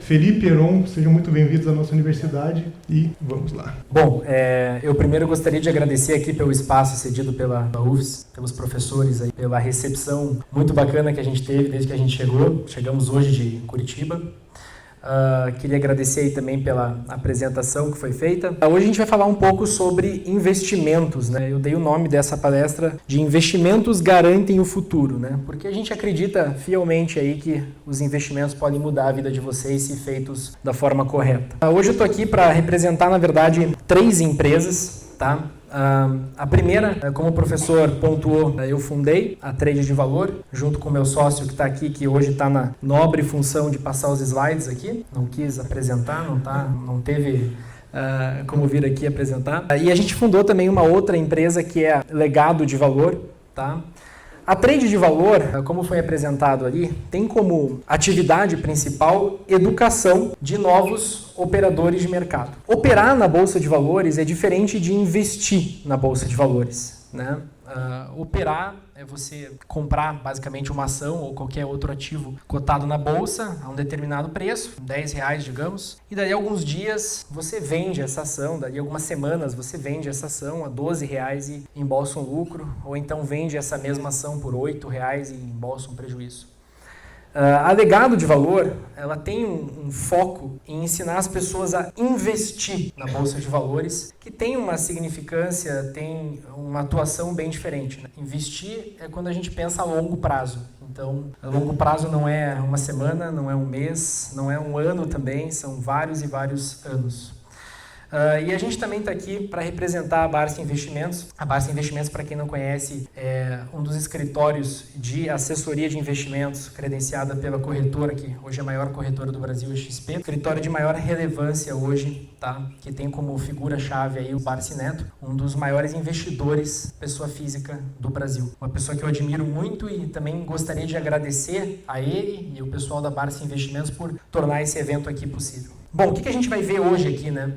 Felipe, Heron, sejam muito bem-vindos à nossa universidade e vamos lá. Bom, eu primeiro gostaria de agradecer aqui pelo espaço cedido pela UFS, pelos professores, aí, pela recepção muito bacana que a gente teve desde que a gente chegou. Chegamos hoje de Curitiba. Queria agradecer aí também pela apresentação que foi feita. Hoje a gente vai falar um pouco sobre investimentos, né? Eu dei o nome dessa palestra de Investimentos Garantem o Futuro, né? Porque a gente acredita fielmente aí que os investimentos podem mudar a vida de vocês se feitos da forma correta. Hoje eu estou aqui para representar, na verdade, 3 empresas, tá? A primeira, como o professor pontuou, eu fundei a Trade de Valor, junto com o meu sócio que está aqui, que hoje está na nobre função de passar os slides aqui. Não quis apresentar, não teve como vir aqui apresentar. E a gente fundou também uma outra empresa que é a Legado de Valor, tá? A Trade de Valor, como foi apresentado ali, tem como atividade principal educação de novos operadores de mercado. Operar na Bolsa de Valores é diferente de investir na Bolsa de Valores, né? Operar é você comprar basicamente uma ação ou qualquer outro ativo cotado na bolsa a um determinado preço, R$10, digamos, e daí alguns dias você vende essa ação, daí algumas semanas você vende essa ação a R$12 e embolsa um lucro, ou então vende essa mesma ação por R$8 e embolsa um prejuízo. A Legado de Valor, ela tem um foco em ensinar as pessoas a investir na Bolsa de Valores, que tem uma significância, tem uma atuação bem diferente, né? Investir é quando a gente pensa a longo prazo. Então, a longo prazo não é uma semana, não é um mês, não é um ano também, são vários e vários anos. E a gente também está aqui para representar a Barça Investimentos. A Barça Investimentos, para quem não conhece, é um dos escritórios de assessoria de investimentos credenciada pela corretora, que hoje é a maior corretora do Brasil, a XP. Escritório de maior relevância hoje, tá? Que tem como figura-chave aí o Barça Neto, um dos maiores investidores, pessoa física do Brasil. Uma pessoa que eu admiro muito e também gostaria de agradecer a ele e o pessoal da Barça Investimentos por tornar esse evento aqui possível. Bom, o que a gente vai ver hoje aqui, né?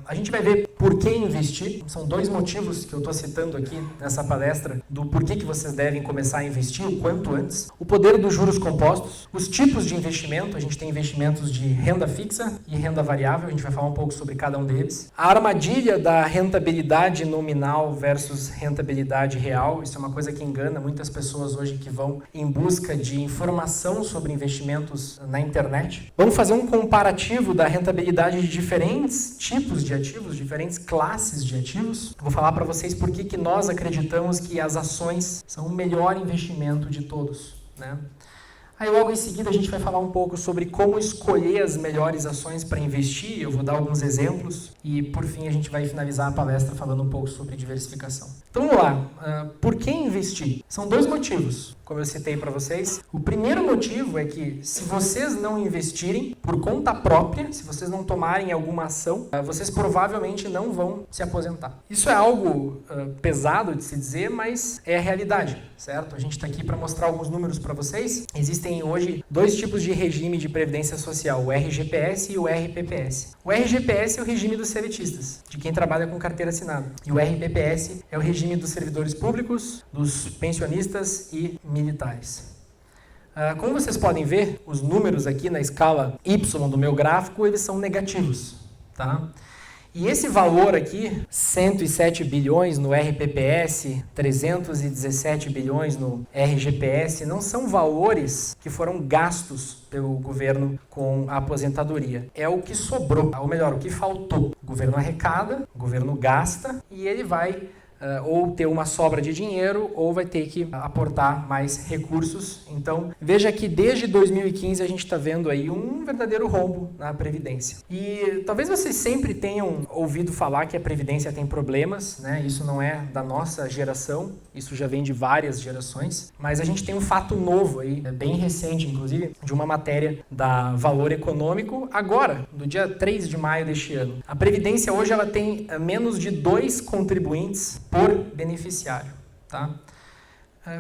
A gente vai ver por que investir. São 2 motivos que eu estou citando aqui nessa palestra do porquê que vocês devem começar a investir o quanto antes. O poder dos juros compostos, os tipos de investimento. A gente tem investimentos de renda fixa e renda variável. A gente vai falar um pouco sobre cada um deles. A armadilha da rentabilidade nominal versus rentabilidade real. Isso é uma coisa que engana muitas pessoas hoje que vão em busca de informação sobre investimentos na internet. Vamos fazer um comparativo da rentabilidade de diferentes tipos de ativos, diferentes classes de ativos. Vou falar para vocês por que nós acreditamos que as ações são o melhor investimento de todos, né? Aí logo em seguida a gente vai falar um pouco sobre como escolher as melhores ações para investir. Eu vou dar alguns exemplos e por fim a gente vai finalizar a palestra falando um pouco sobre diversificação. Então vamos lá, por que investir? São 2 motivos, como eu citei para vocês. O primeiro motivo é que se vocês não investirem por conta própria, se vocês não tomarem alguma ação, vocês provavelmente não vão se aposentar. Isso é algo pesado de se dizer, mas é a realidade, certo? A gente está aqui para mostrar alguns números para vocês. Existem hoje 2 tipos de regime de previdência social, o RGPS e o RPPS. O RGPS é o regime dos CLTistas, de quem trabalha com carteira assinada. E o RPPS é o regime dos servidores públicos, dos pensionistas e militares. Como vocês podem ver, os números aqui na escala Y do meu gráfico, eles são negativos, tá? E esse valor aqui, 107 bilhões no RPPS, 317 bilhões no RGPS, não são valores que foram gastos pelo governo com a aposentadoria. É o que sobrou, ou melhor, o que faltou. O governo arrecada, o governo gasta e ele vai ou ter uma sobra de dinheiro ou vai ter que aportar mais recursos. Então, veja que desde 2015 a gente está vendo aí um verdadeiro rombo na Previdência. E talvez vocês sempre tenham ouvido falar que a Previdência tem problemas, né? Isso não é da nossa geração, isso já vem de várias gerações, mas a gente tem um fato novo aí, bem recente, inclusive, de uma matéria da Valor Econômico, agora, do dia 3 de maio deste ano. A Previdência hoje ela tem menos de 2 contribuintes por beneficiário, tá?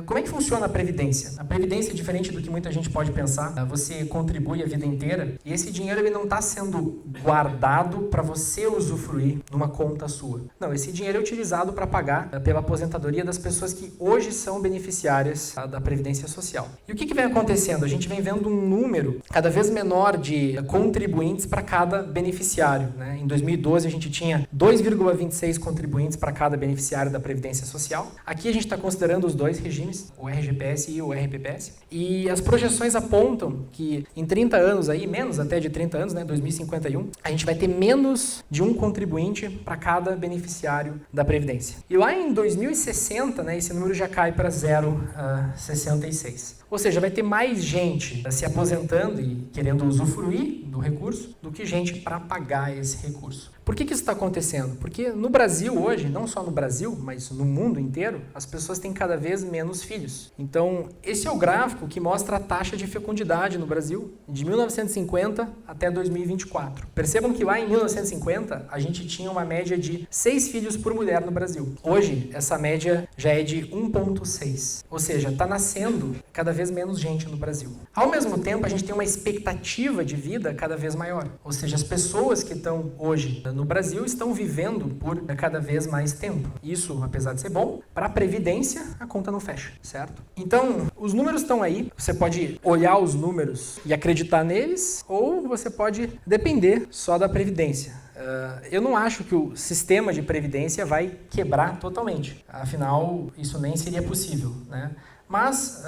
Como é que funciona a Previdência? A Previdência é diferente do que muita gente pode pensar. Você contribui a vida inteira e esse dinheiro ele não está sendo guardado para você usufruir numa conta sua. Não, esse dinheiro é utilizado para pagar pela aposentadoria das pessoas que hoje são beneficiárias da Previdência Social. E o que vem acontecendo? A gente vem vendo um número cada vez menor de contribuintes para cada beneficiário, né? Em 2012 a gente tinha 2,26 contribuintes para cada beneficiário da Previdência Social. Aqui a gente está considerando os dois regimes, o RGPS e o RPPS. E as projeções apontam que em 30 anos, aí, menos até de 30 anos, né, 2051, a gente vai ter menos de um contribuinte para cada beneficiário da Previdência. E lá em 2060, né, esse número já cai para 0,66. Ou seja, vai ter mais gente se aposentando e querendo usufruir do recurso do que gente para pagar esse recurso. Por que isso está acontecendo? Porque no Brasil hoje, não só no Brasil, mas no mundo inteiro, as pessoas têm cada vez menos filhos. Então, esse é o gráfico que mostra a taxa de fecundidade no Brasil de 1950 até 2024. Percebam que lá em 1950, a gente tinha uma média de 6 filhos por mulher no Brasil. Hoje, essa média já é de 1,6. Ou seja, está nascendo cada vez menos gente no Brasil. Ao mesmo tempo, a gente tem uma expectativa de vida cada vez maior. Ou seja, as pessoas que estão hoje no Brasil estão vivendo por cada vez mais tempo. Isso, apesar de ser bom, para a Previdência a conta não fecha, certo? Então, os números estão aí, você pode olhar os números e acreditar neles, ou você pode depender só da Previdência. Eu não acho que o sistema de Previdência vai quebrar totalmente, afinal, isso nem seria possível, né? Mas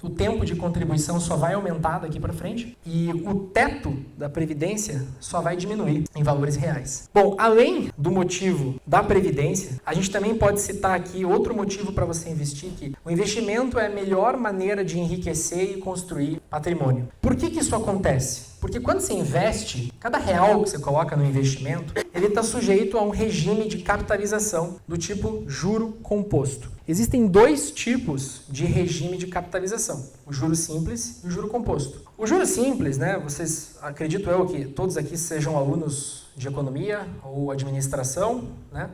o tempo de contribuição só vai aumentar daqui para frente e o teto da Previdência só vai diminuir em valores reais. Bom, além do motivo da Previdência, a gente também pode citar aqui outro motivo para você investir, que o investimento é a melhor maneira de enriquecer e construir patrimônio. Por que isso acontece? Porque quando você investe, cada real que você coloca no investimento, ele está sujeito a um regime de capitalização do tipo juro composto. Existem dois tipos de regime de capitalização, o juro simples e o juro composto. O juro simples, né, vocês, acredito eu que todos aqui sejam alunos de economia ou administração, né?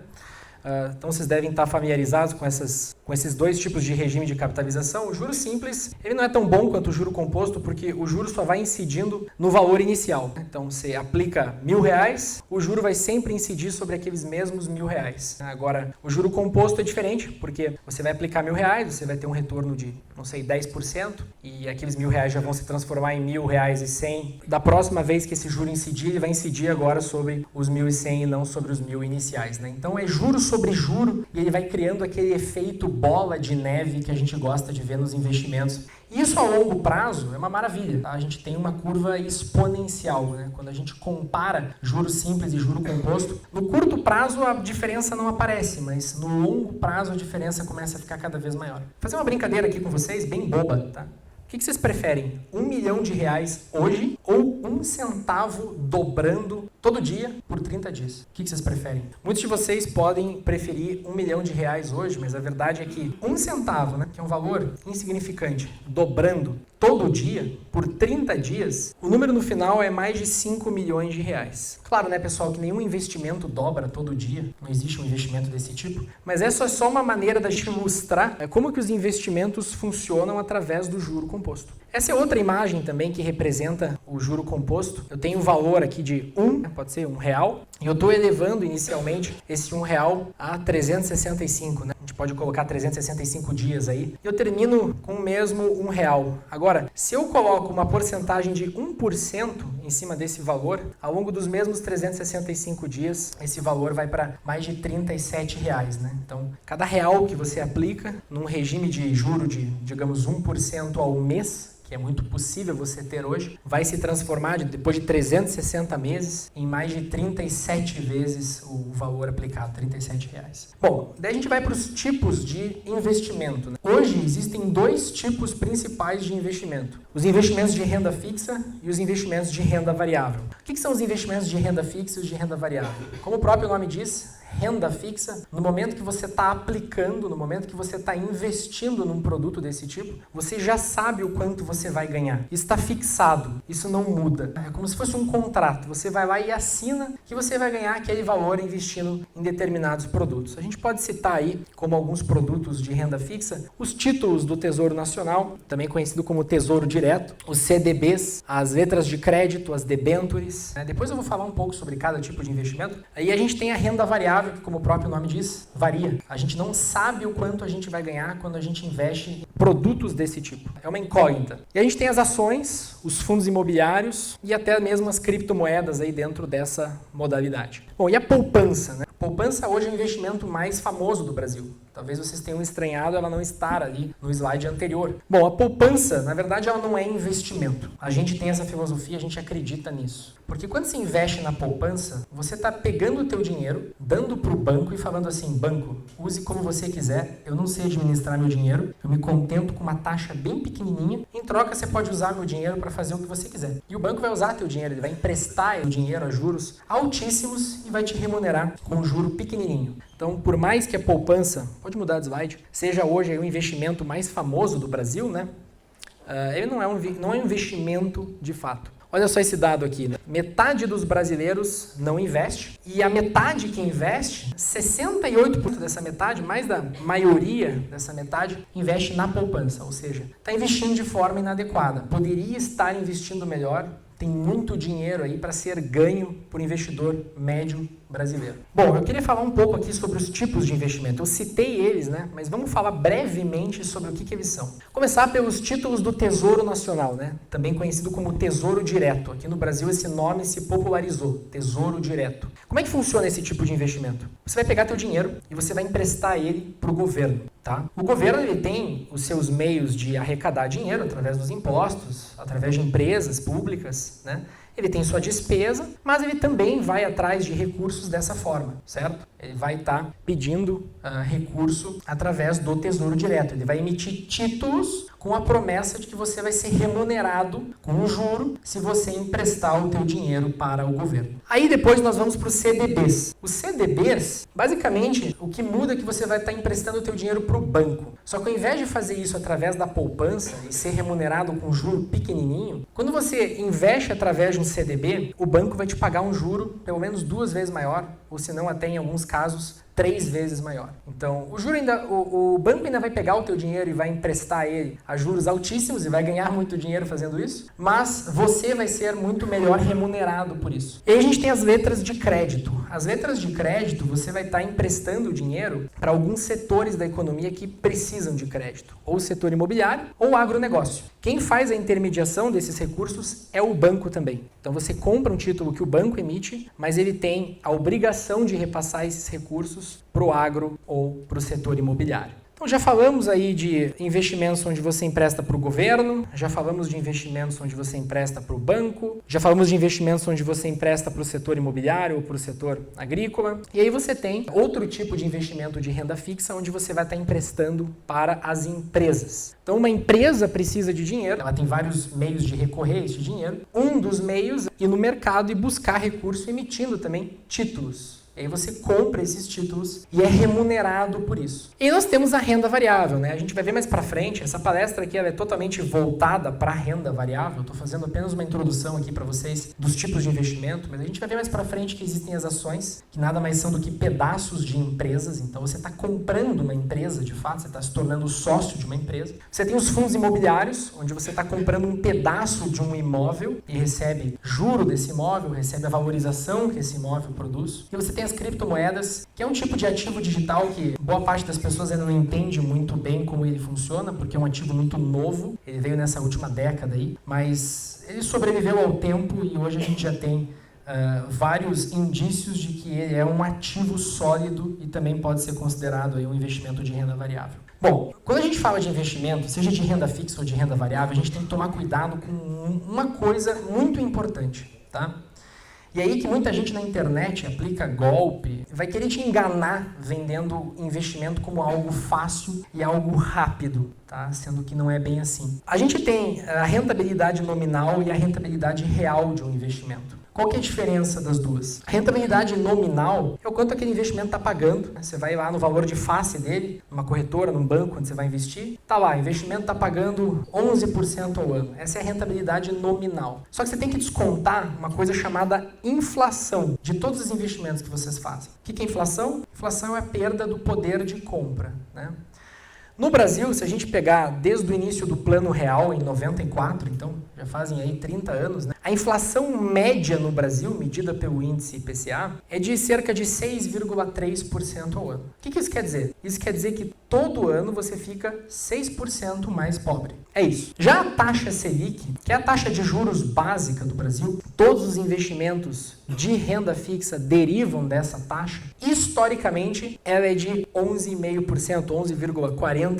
Então vocês devem estar familiarizados com esses dois tipos de regime de capitalização. O juro simples, ele não é tão bom quanto o juro composto, porque o juro só vai incidindo no valor inicial. Então você aplica R$1.000, o juro vai sempre incidir sobre aqueles mesmos R$1.000. Agora, o juro composto é diferente, porque você vai aplicar R$1.000, você vai ter um retorno de, não sei, 10%, e aqueles R$1.000 já vão se transformar em R$1.000 e 100. Da próxima vez que esse juro incidir, ele vai incidir agora sobre os 1.100 e não sobre os 1.000 iniciais, né? Então é juros sobre juro e ele vai criando aquele efeito bola de neve que a gente gosta de ver nos investimentos. Isso a longo prazo é uma maravilha, tá? A gente tem uma curva exponencial, né? Quando a gente compara juro simples e juro composto, no curto prazo a diferença não aparece, mas no longo prazo a diferença começa a ficar cada vez maior. Vou fazer uma brincadeira aqui com vocês, bem boba, tá? O que vocês preferem? R$1 milhão hoje ou 1 centavo dobrando todo dia por 30 dias? O que vocês preferem? Muitos de vocês podem preferir R$1 milhão hoje, mas a verdade é que 1 centavo, né, que é um valor insignificante, dobrando todo dia por 30 dias, o número no final é mais de R$5 milhões. Claro, né, pessoal, que nenhum investimento dobra todo dia, não existe um investimento desse tipo, mas essa é só uma maneira da gente ilustrar como que os investimentos funcionam através do juro composto. Essa é outra imagem também que representa o juro composto. Eu tenho um valor aqui de pode ser R$1, e eu estou elevando inicialmente esse R$1 a 365, né? A gente pode colocar 365 dias aí. E eu termino com o mesmo R$1. Agora, se eu coloco uma porcentagem de 1% em cima desse valor, ao longo dos mesmos 365 dias, esse valor vai para mais de R$37, né? Então, cada real que você aplica num regime de juro de, digamos, 1% ao mês, que é muito possível você ter hoje, vai se transformar, depois de 360 meses, em mais de 37 vezes o valor aplicado, R$37. Bom, daí a gente vai para os tipos de investimento, né? Hoje existem dois tipos principais de investimento. Os investimentos de renda fixa e os investimentos de renda variável. O que são os investimentos de renda fixa e os de renda variável? Como o próprio nome diz, renda fixa, no momento que você está aplicando, no momento que você está investindo num produto desse tipo, você já sabe o quanto você vai ganhar. Isso está fixado, isso não muda. É como se fosse um contrato. Você vai lá e assina que você vai ganhar aquele valor investindo em determinados produtos. A gente pode citar aí, como alguns produtos de renda fixa, os títulos do Tesouro Nacional, também conhecido como Tesouro Direto, os CDBs, as letras de crédito, as debêntures. Depois eu vou falar um pouco sobre cada tipo de investimento. Aí a gente tem a renda variável, que como o próprio nome diz, varia. A gente não sabe o quanto a gente vai ganhar quando a gente investe em produtos desse tipo. É uma incógnita. E a gente tem as ações, os fundos imobiliários e até mesmo as criptomoedas aí dentro dessa modalidade. Bom, e a poupança, né? A poupança hoje é o investimento mais famoso do Brasil. Talvez vocês tenham estranhado ela não estar ali no slide anterior. Bom, a poupança, na verdade, ela não é investimento. A gente tem essa filosofia, a gente acredita nisso. Porque quando você investe na poupança, você está pegando o teu dinheiro, dando para o banco e falando assim, banco, use como você quiser, eu não sei administrar meu dinheiro, eu me contento com uma taxa bem pequenininha, em troca você pode usar meu dinheiro para fazer o que você quiser. E o banco vai usar teu dinheiro, ele vai emprestar o dinheiro a juros altíssimos e vai te remunerar com um juro pequenininho. Então, por mais que a poupança, pode mudar de slide, seja hoje o investimento mais famoso do Brasil, né? Ele não é um investimento de fato. Olha só esse dado aqui, né? Metade dos brasileiros não investe e a metade que investe, 68% dessa metade, mais da maioria dessa metade, investe na poupança, ou seja, está investindo de forma inadequada. Poderia estar investindo melhor, tem muito dinheiro aí para ser ganho por investidor médio brasileiro. Bom, eu queria falar um pouco aqui sobre os tipos de investimento. Eu citei eles, né? Mas vamos falar brevemente sobre o que eles são. Começar pelos títulos do Tesouro Nacional, né? Também conhecido como Tesouro Direto. Aqui no Brasil esse nome se popularizou, Tesouro Direto. Como é que funciona esse tipo de investimento? Você vai pegar teu dinheiro e você vai emprestar ele para o governo, tá? O governo ele tem os seus meios de arrecadar dinheiro através dos impostos, através de empresas públicas, né? Ele tem sua despesa, mas ele também vai atrás de recursos dessa forma, certo? Ele vai estar pedindo recurso através do Tesouro Direto. Ele vai emitir títulos com a promessa de que você vai ser remunerado com um juro se você emprestar o teu dinheiro para o governo. Aí depois nós vamos para os CDBs. Os CDBs, basicamente, o que muda é que você vai estar emprestando o teu dinheiro para o banco. Só que ao invés de fazer isso através da poupança e ser remunerado com um juro pequenininho, quando você investe através de um CDB, o banco vai te pagar um juro pelo menos 2 vezes maior, ou se não até em alguns casos 3 vezes maior. Então, o banco ainda vai pegar o teu dinheiro e vai emprestar ele a juros altíssimos e vai ganhar muito dinheiro fazendo isso, mas você vai ser muito melhor remunerado por isso. E aí a gente tem as letras de crédito. As letras de crédito, você vai estar emprestando dinheiro para alguns setores da economia que precisam de crédito, ou setor imobiliário ou agronegócio. Quem faz a intermediação desses recursos é o banco também. Então você compra um título que o banco emite, mas ele tem a obrigação de repassar esses recursos para o agro ou para o setor imobiliário. Então já falamos aí de investimentos onde você empresta para o governo, já falamos de investimentos onde você empresta para o banco, já falamos de investimentos onde você empresta para o setor imobiliário ou para o setor agrícola. E aí você tem outro tipo de investimento de renda fixa onde você vai estar emprestando para as empresas. Então uma empresa precisa de dinheiro, ela tem vários meios de recorrer a esse dinheiro. Um dos meios é ir no mercado e buscar recurso emitindo também títulos. E aí você compra esses títulos e é remunerado por isso. E nós temos a renda variável, né? A gente vai ver mais pra frente, essa palestra aqui ela é totalmente voltada para a renda variável. Eu tô fazendo apenas uma introdução aqui para vocês dos tipos de investimento, mas a gente vai ver mais pra frente que existem as ações, que nada mais são do que pedaços de empresas. Então você está comprando uma empresa, de fato, você está se tornando sócio de uma empresa. Você tem os fundos imobiliários, onde você está comprando um pedaço de um imóvel e recebe juro desse imóvel, recebe a valorização que esse imóvel produz. E você tem as criptomoedas, que é um tipo de ativo digital que boa parte das pessoas ainda não entende muito bem como ele funciona, porque é um ativo muito novo, ele veio nessa última década aí, mas ele sobreviveu ao tempo e hoje a gente já tem vários indícios de que ele é um ativo sólido e também pode ser considerado aí um investimento de renda variável. Bom, quando a gente fala de investimento, seja de renda fixa ou de renda variável, a gente tem que tomar cuidado com uma coisa muito importante, tá? E aí que muita gente na internet aplica golpe, vai querer te enganar vendendo investimento como algo fácil e algo rápido, tá? Sendo que não é bem assim. A gente tem a rentabilidade nominal e a rentabilidade real de um investimento. Qual que é a diferença das duas? A rentabilidade nominal é o quanto aquele investimento está pagando. Você vai lá no valor de face dele, numa corretora, num banco, onde você vai investir. Está lá, o investimento está pagando 11% ao ano. Essa é a rentabilidade nominal. Só que você tem que descontar uma coisa chamada inflação de todos os investimentos que vocês fazem. O que é inflação? Inflação é a perda do poder de compra, né? No Brasil, se a gente pegar desde o início do Plano Real, em 94, então já fazem aí 30 anos, né? A inflação média no Brasil, medida pelo índice IPCA, é de cerca de 6,3% ao ano. O que isso quer dizer? Isso quer dizer que todo ano você fica 6% mais pobre. É isso. Já a taxa Selic, que é a taxa de juros básica do Brasil, todos os investimentos de renda fixa derivam dessa taxa. Historicamente, ela é de 11,5%, 11,45%.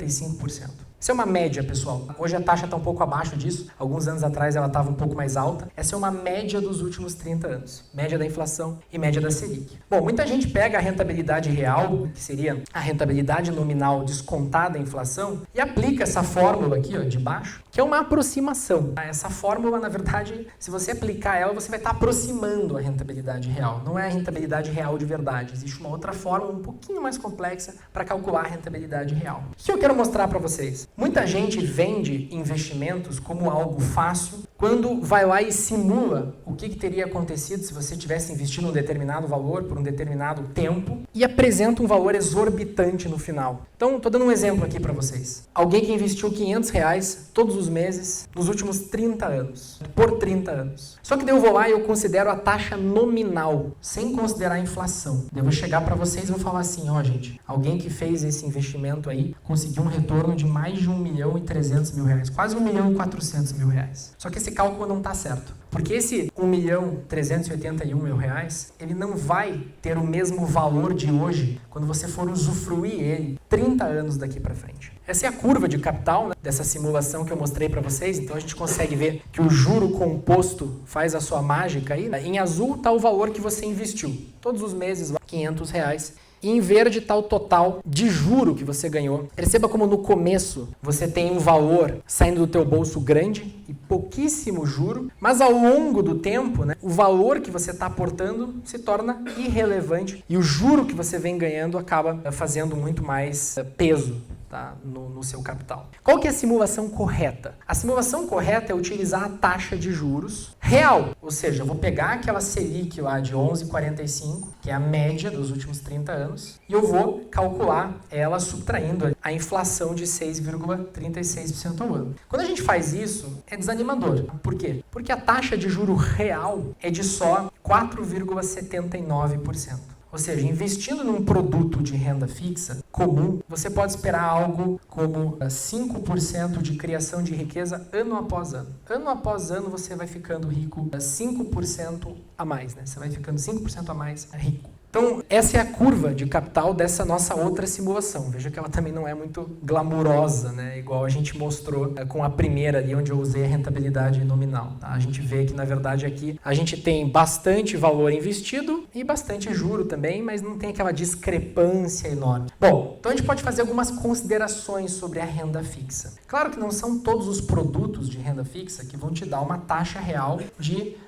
Isso é uma média, pessoal. Hoje a taxa está um pouco abaixo disso. Alguns anos atrás ela estava um pouco mais alta. Essa é uma média dos últimos 30 anos. Média da inflação e média da Selic. Bom, muita gente pega a rentabilidade real, que seria a rentabilidade nominal descontada da inflação, e aplica essa fórmula aqui, ó, de baixo, que é uma aproximação. Essa fórmula, na verdade, se você aplicar ela, você vai estar aproximando a rentabilidade real. Não é a rentabilidade real de verdade. Existe uma outra fórmula um pouquinho mais complexa para calcular a rentabilidade real. O que eu quero mostrar para vocês? Muita gente vende investimentos como algo fácil quando vai lá e simula o que teria acontecido se você tivesse investido um determinado valor por um determinado tempo e apresenta um valor exorbitante no final. Então, estou dando um exemplo aqui para vocês. Alguém que investiu R$500 todos os meses nos últimos 30 anos, por 30 anos. Só que daí eu vou lá e eu considero a taxa nominal, sem considerar a inflação. Eu vou chegar para vocês e vou falar assim, ó gente, alguém que fez esse investimento aí conseguiu um retorno de mais de R$1.300.000, quase R$1.400.000. Só que esse cálculo não está certo. Porque esse R$1.381.000, ele não vai ter o mesmo valor de hoje quando você for usufruir ele 30 anos daqui para frente. Essa é a curva de capital, né, dessa simulação que eu mostrei para vocês. Então a gente consegue ver que o juro composto faz a sua mágica aí. Em azul está o valor que você investiu. Todos os meses, R$500. E em verde está o total de juro que você ganhou. Perceba como no começo você tem um valor saindo do teu bolso grande e pouquíssimo juro, mas ao longo do tempo, né, o valor que você está aportando se torna irrelevante e o juro que você vem ganhando acaba fazendo muito mais peso, tá, no seu capital. Qual que é a simulação correta? A simulação correta é utilizar a taxa de juros real, ou seja, eu vou pegar aquela Selic lá de 11,45, que é a média dos últimos 30 anos, e eu vou calcular ela subtraindo a inflação de 6,36% ao ano. Quando a gente faz isso, é desanimador. Por quê? Porque a taxa de juro real é de só 4,79%. Ou seja, investindo num produto de renda fixa comum, você pode esperar algo como 5% de criação de riqueza ano após ano. Ano após ano você vai ficando rico 5% a mais, né? Você vai ficando 5% a mais rico. Então, essa é a curva de capital dessa nossa outra simulação. Veja que ela também não é muito glamurosa, né? Igual a gente mostrou com a primeira ali, onde eu usei a rentabilidade nominal. Tá? A gente vê que, na verdade, aqui a gente tem bastante valor investido e bastante juro também, mas não tem aquela discrepância enorme. Bom, então a gente pode fazer algumas considerações sobre a renda fixa. Claro que não são todos os produtos de renda fixa que vão te dar uma taxa real de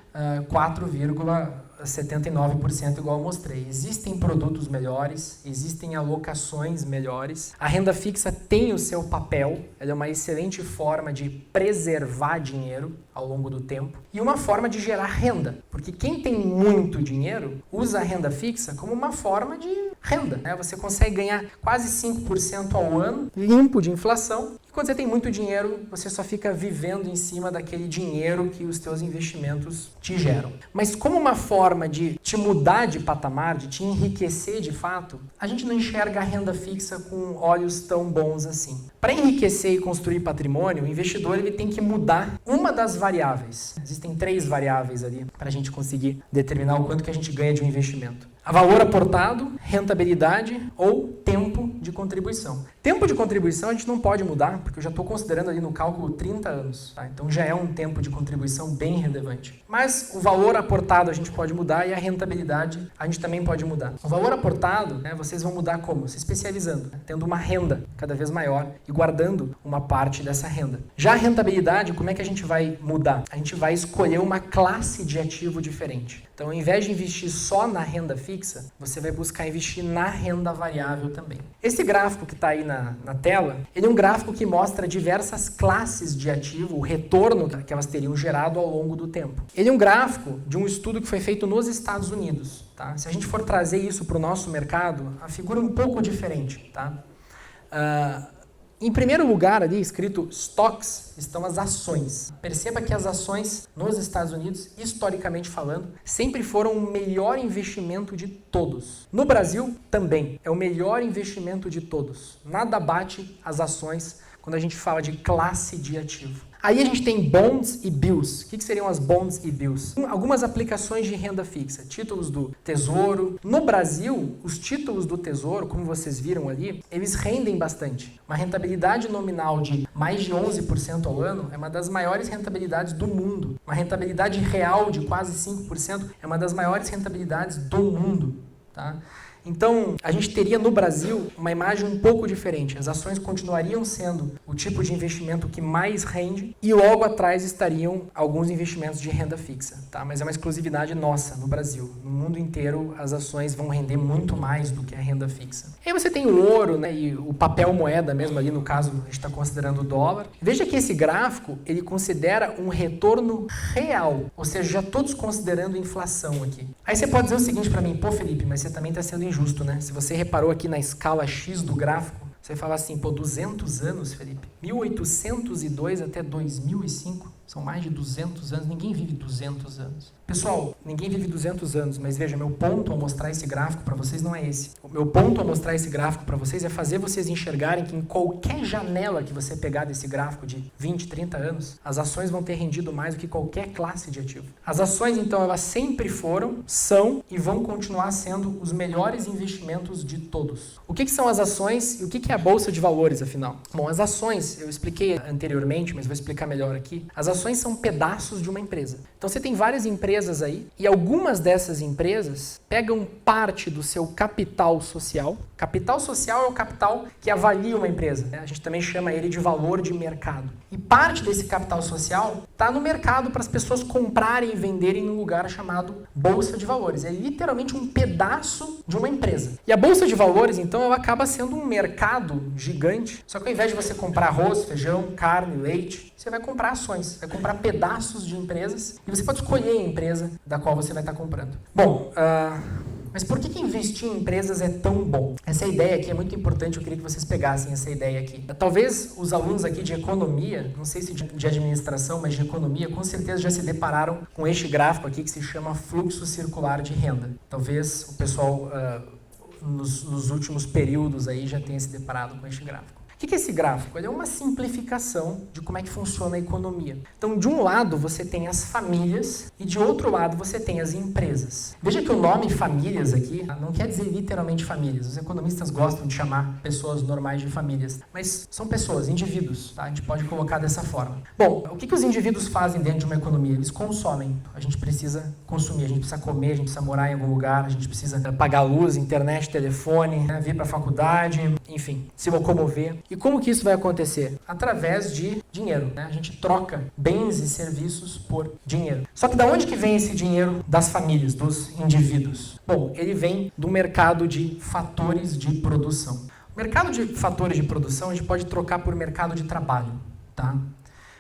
4,79% igual eu mostrei. Existem produtos melhores, existem alocações melhores. A renda fixa tem o seu papel, ela é uma excelente forma de preservar dinheiro ao longo do tempo e uma forma de gerar renda, porque quem tem muito dinheiro usa a renda fixa como uma forma de renda, né? Você consegue ganhar quase 5% ao ano, limpo de inflação. E quando você tem muito dinheiro, você só fica vivendo em cima daquele dinheiro que os teus investimentos te geram. Mas como uma forma de te mudar de patamar, de te enriquecer de fato, a gente não enxerga a renda fixa com olhos tão bons assim. Para enriquecer e construir patrimônio, o investidor ele tem que mudar uma das variáveis. Existem 3 variáveis ali para a gente conseguir determinar o quanto que a gente ganha de um investimento. A valor aportado, rentabilidade ou tempo de contribuição. Tempo de contribuição a gente não pode mudar, porque eu já estou considerando ali no cálculo 30 anos. Tá? Então já é um tempo de contribuição bem relevante. Mas o valor aportado a gente pode mudar e a rentabilidade a gente também pode mudar. O valor aportado, né, vocês vão mudar como? Se especializando, né? Tendo uma renda cada vez maior e guardando uma parte dessa renda. Já a rentabilidade, como é que a gente vai mudar? A gente vai escolher uma classe de ativo diferente. Então, ao invés de investir só na renda fixa, você vai buscar investir na renda variável também. Esse gráfico que está aí na tela, ele é um gráfico que mostra diversas classes de ativo, o retorno que elas teriam gerado ao longo do tempo. Ele é um gráfico de um estudo que foi feito nos Estados Unidos. Tá? Se a gente for trazer isso para o nosso mercado, a figura é um pouco diferente. Tá? Em primeiro lugar, ali escrito stocks, estão as ações. Perceba que as ações nos Estados Unidos, historicamente falando, sempre foram o melhor investimento de todos. No Brasil, também, é o melhor investimento de todos. Nada bate as ações quando a gente fala de classe de ativo. Aí a gente tem bonds e bills. O que seriam as bonds e bills? Algumas aplicações de renda fixa, títulos do Tesouro. No Brasil, os títulos do Tesouro, como vocês viram ali, eles rendem bastante. Uma rentabilidade nominal de mais de 11% ao ano é uma das maiores rentabilidades do mundo. Uma rentabilidade real de quase 5% é uma das maiores rentabilidades do mundo. Tá? Então, a gente teria no Brasil uma imagem um pouco diferente. As ações continuariam sendo o tipo de investimento que mais rende e logo atrás estariam alguns investimentos de renda fixa. Tá? Mas é uma exclusividade nossa no Brasil. No mundo inteiro, as ações vão render muito mais do que a renda fixa. E aí você tem o ouro, né, e o papel moeda mesmo ali, no caso, a gente está considerando o dólar. Veja que esse gráfico, ele considera um retorno real, ou seja, já todos considerando inflação aqui. Aí você pode dizer o seguinte para mim, pô Felipe, mas você também está sendo injusto, né? Se você reparou aqui na escala X do gráfico, você fala assim, pô, 200 anos, Felipe, 1802 até 2005, são mais de 200 anos, ninguém vive 200 anos. Pessoal, ninguém vive 200 anos, mas veja, meu ponto ao mostrar esse gráfico para vocês não é esse. O meu ponto ao mostrar esse gráfico para vocês é fazer vocês enxergarem que em qualquer janela que você pegar desse gráfico de 20, 30 anos, as ações vão ter rendido mais do que qualquer classe de ativo. As ações, então, elas sempre foram, são e vão continuar sendo os melhores investimentos de todos. O que são as ações e o que é a Bolsa de Valores, afinal? Bom, as ações, eu expliquei anteriormente, mas vou explicar melhor aqui. As ações são pedaços de uma empresa. Então, você tem várias empresas aí, e algumas dessas empresas pegam parte do seu capital social. Capital social é o capital que avalia uma empresa, né? A gente também chama ele de valor de mercado. E parte desse capital social está no mercado para as pessoas comprarem e venderem num lugar chamado Bolsa de Valores. É literalmente um pedaço de uma empresa. E a Bolsa de Valores, então, ela acaba sendo um mercado gigante, só que ao invés de você comprar arroz, feijão, carne, leite, você vai comprar ações, vai comprar pedaços de empresas e você pode escolher a empresa da qual você vai estar comprando. Bom, mas por que investir em empresas é tão bom? Essa ideia aqui é muito importante, eu queria que vocês pegassem essa ideia aqui. Talvez os alunos aqui de economia, não sei se de administração, mas de economia, com certeza já se depararam com este gráfico aqui que se chama fluxo circular de renda. Talvez o pessoal nos últimos períodos aí já tenha se deparado com este gráfico. O que é esse gráfico? Ele é uma simplificação de como é que funciona a economia. Então, de um lado, você tem as famílias e de outro lado, você tem as empresas. Veja que o nome famílias aqui não quer dizer literalmente famílias. Os economistas gostam de chamar pessoas normais de famílias, mas são pessoas, indivíduos, tá? A gente pode colocar dessa forma. Bom, o que os indivíduos fazem dentro de uma economia? Eles consomem. A gente precisa consumir, a gente precisa comer, a gente precisa morar em algum lugar, a gente precisa pagar luz, internet, telefone, né? Vir para a faculdade, enfim, se locomover. E como que isso vai acontecer? Através de dinheiro, né? A gente troca bens e serviços por dinheiro. Só que da onde que vem esse dinheiro das famílias, dos indivíduos? Bom, ele vem do mercado de fatores de produção. O mercado de fatores de produção a gente pode trocar por mercado de trabalho, tá?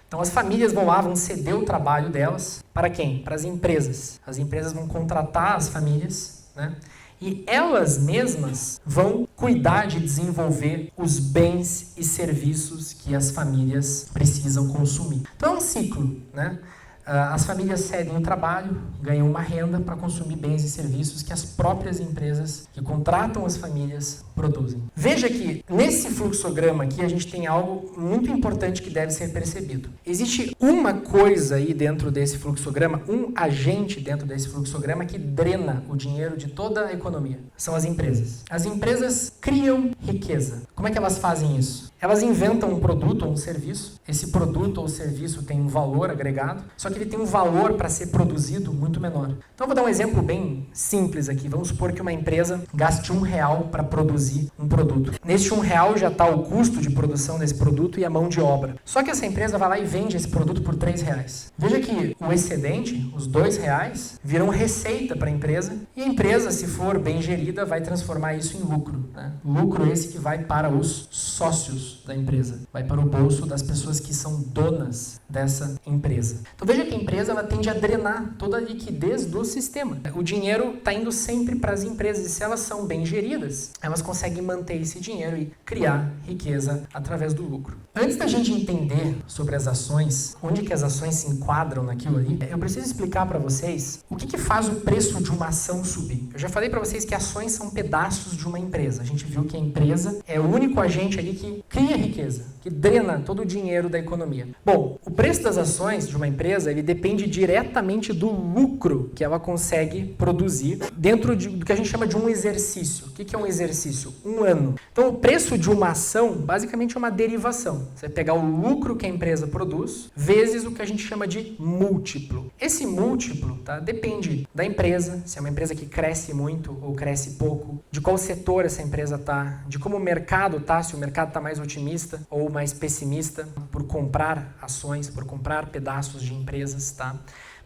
Então as famílias vão lá, vão ceder o trabalho delas para quem? Para as empresas. As empresas vão contratar as famílias, né? E elas mesmas vão cuidar de desenvolver os bens e serviços que as famílias precisam consumir. Então é um ciclo, né? As famílias cedem o trabalho, ganham uma renda para consumir bens e serviços que as próprias empresas que contratam as famílias produzem. Veja que nesse fluxograma aqui a gente tem algo muito importante que deve ser percebido. Existe uma coisa aí dentro desse fluxograma, um agente dentro desse fluxograma que drena o dinheiro de toda a economia. São as empresas. As empresas criam riqueza. Como é que elas fazem isso? Elas inventam um produto ou um serviço. Esse produto ou serviço tem um valor agregado, só que ele tem um valor para ser produzido muito menor. Então, eu vou dar um exemplo bem simples aqui. Vamos supor que uma empresa gaste R$1 para produzir um produto. Neste R$1 já está o custo de produção desse produto e a mão de obra. Só que essa empresa vai lá e vende esse produto por R$3. Veja que o excedente, os R$2, viram receita para a empresa e a empresa, se for bem gerida, vai transformar isso em lucro. Né? Lucro esse que vai para os sócios da empresa, vai para o bolso das pessoas que são donas dessa empresa. Então veja que a empresa ela tende a drenar toda a liquidez do sistema. O dinheiro está indo sempre para as empresas e se elas são bem geridas, elas conseguem manter esse dinheiro e criar riqueza através do lucro. Antes da gente entender sobre as ações, onde que as ações se enquadram naquilo ali, eu preciso explicar para vocês o que faz o preço de uma ação subir. Eu já falei para vocês que ações são pedaços de uma empresa. A gente viu que a empresa é o único agente ali que cria riqueza, que drena todo o dinheiro da economia. Bom, o preço das ações de uma empresa, ele depende diretamente do lucro que ela consegue produzir dentro do que a gente chama de um exercício. O que é um exercício? Um ano. Então, o preço de uma ação, basicamente, é uma derivação. Você vai pegar o lucro que a empresa produz, vezes o que a gente chama de múltiplo. Esse múltiplo, tá, depende da empresa, se é uma empresa que cresce muito ou cresce pouco, de qual setor essa empresa está, de como o mercado está, se o mercado está mais otimista ou mais pessimista por comprar ações, por comprar pedaços de empresas, tá?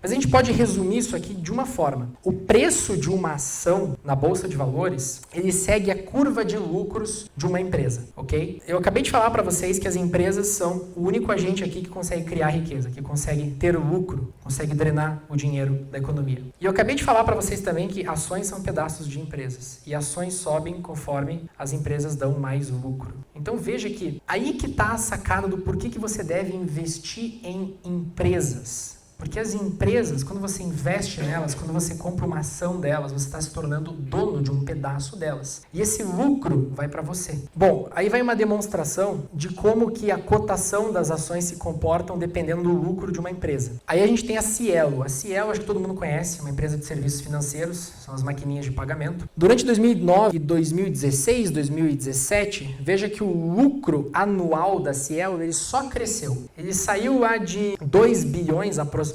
Mas a gente pode resumir isso aqui de uma forma. O preço de uma ação na Bolsa de Valores, ele segue a curva de lucros de uma empresa, ok? Eu acabei de falar para vocês que as empresas são o único agente aqui que consegue criar riqueza, que consegue ter lucro, consegue drenar o dinheiro da economia. E eu acabei de falar para vocês também que ações são pedaços de empresas e ações sobem conforme as empresas dão mais lucro. Então veja que aí que está a sacada do porquê que você deve investir em empresas. Porque as empresas, quando você investe nelas, quando você compra uma ação delas, você está se tornando dono de um pedaço delas. E esse lucro vai para você. Bom, aí vai uma demonstração de como que a cotação das ações se comportam dependendo do lucro de uma empresa. Aí a gente tem a Cielo. A Cielo, acho que todo mundo conhece, uma empresa de serviços financeiros, são as maquininhas de pagamento. Durante 2009, 2016, 2017, veja que o lucro anual da Cielo, ele só cresceu. Ele saiu lá de 2 bilhões aproximadamente,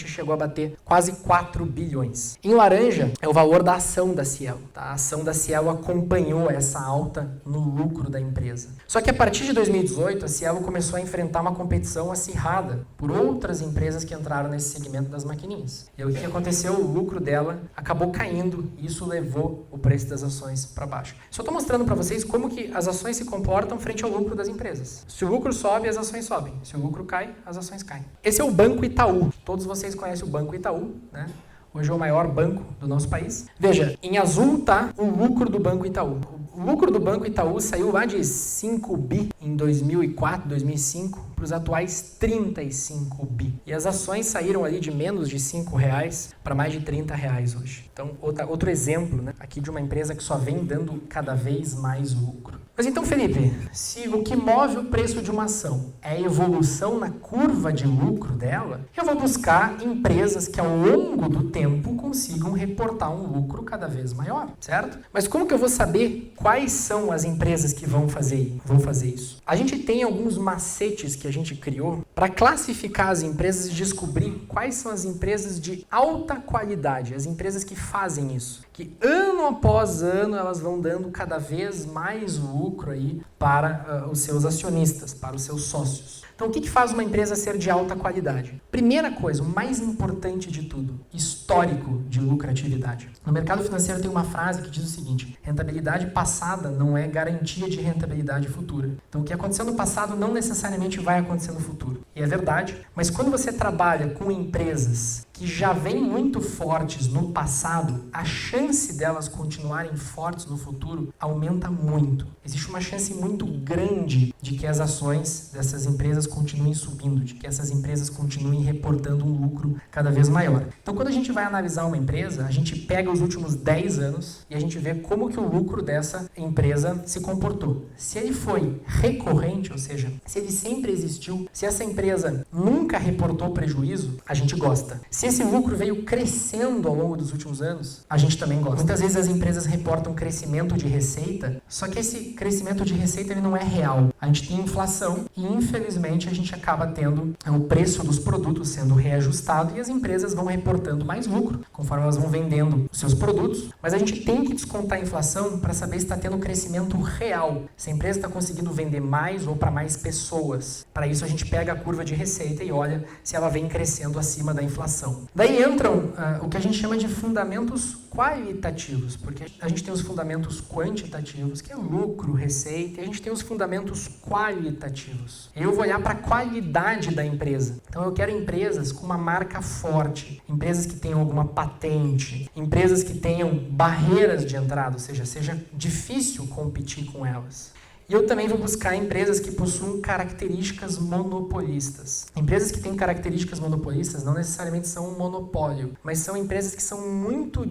chegou a bater quase 4 bilhões. Em laranja é o valor da ação da Cielo. Tá? A ação da Cielo acompanhou essa alta no lucro da empresa. Só que a partir de 2018, a Cielo começou a enfrentar uma competição acirrada por outras empresas que entraram nesse segmento das maquininhas. E aí, o que aconteceu? O lucro dela acabou caindo e isso levou o preço das ações para baixo. Só estou mostrando para vocês como que as ações se comportam frente ao lucro das empresas. Se o lucro sobe, as ações sobem. Se o lucro cai, as ações caem. Esse é o Banco Itaú. Todos vocês conhecem o Banco Itaú, né? Hoje é o maior banco do nosso país. Veja, em azul está o lucro do Banco Itaú. O lucro do Banco Itaú saiu lá de 5 bi em 2004, 2005 para os atuais 35 bi. E as ações saíram ali de menos de R$5 para mais de R$30 hoje. Então, outro exemplo, né, aqui de uma empresa que só vem dando cada vez mais lucro. Mas então, Felipe, se o que move o preço de uma ação é a evolução na curva de lucro dela, eu vou buscar empresas que ao longo do tempo consigam reportar um lucro cada vez maior, certo? Mas como que eu vou saber quais são as empresas que vão fazer isso? A gente tem alguns macetes que a gente criou para classificar as empresas e descobrir quais são as empresas de alta qualidade, as empresas que fazem isso, que ano após ano elas vão dando cada vez mais lucro aí para os seus acionistas, para os seus sócios. Então, o que faz uma empresa ser de alta qualidade? Primeira coisa, o mais importante de tudo, histórico de lucratividade. No mercado financeiro tem uma frase que diz o seguinte: rentabilidade passada não é garantia de rentabilidade futura. Então, o que aconteceu no passado não necessariamente vai acontecer no futuro. E é verdade, mas quando você trabalha com empresas que já vêm muito fortes no passado, a chance delas continuarem fortes no futuro aumenta muito. Existe uma chance muito grande de que as ações dessas empresas continuem subindo, de que essas empresas continuem reportando um lucro cada vez maior. Então, quando a gente vai analisar uma empresa, a gente pega os últimos 10 anos e a gente vê como que o lucro dessa empresa se comportou. Se ele foi recorrente, ou seja, se ele sempre existiu, se essa empresa nunca reportou prejuízo, a gente gosta. Se esse lucro veio crescendo ao longo dos últimos anos, a gente também gosta. Muitas vezes as empresas reportam crescimento de receita, só que esse crescimento de receita ele não é real. A gente tem inflação e, infelizmente, a gente acaba tendo o preço dos produtos sendo reajustado e as empresas vão reportando mais lucro conforme elas vão vendendo os seus produtos, mas a gente tem que descontar a inflação para saber se está tendo crescimento real, se a empresa está conseguindo vender mais ou para mais pessoas. Para isso a gente pega a curva de receita e olha se ela vem crescendo acima da inflação. Daí entram o que a gente chama de fundamentos qualitativos, porque a gente tem os fundamentos quantitativos, que é lucro, receita, e a gente tem os fundamentos qualitativos. Eu vou olhar para a qualidade da empresa. Então eu quero empresas com uma marca forte, empresas que tenham alguma patente, empresas que tenham barreiras de entrada, ou seja difícil competir com elas. E eu também vou buscar empresas que possuam características monopolistas. Empresas que têm características monopolistas não necessariamente são um monopólio, mas são empresas que são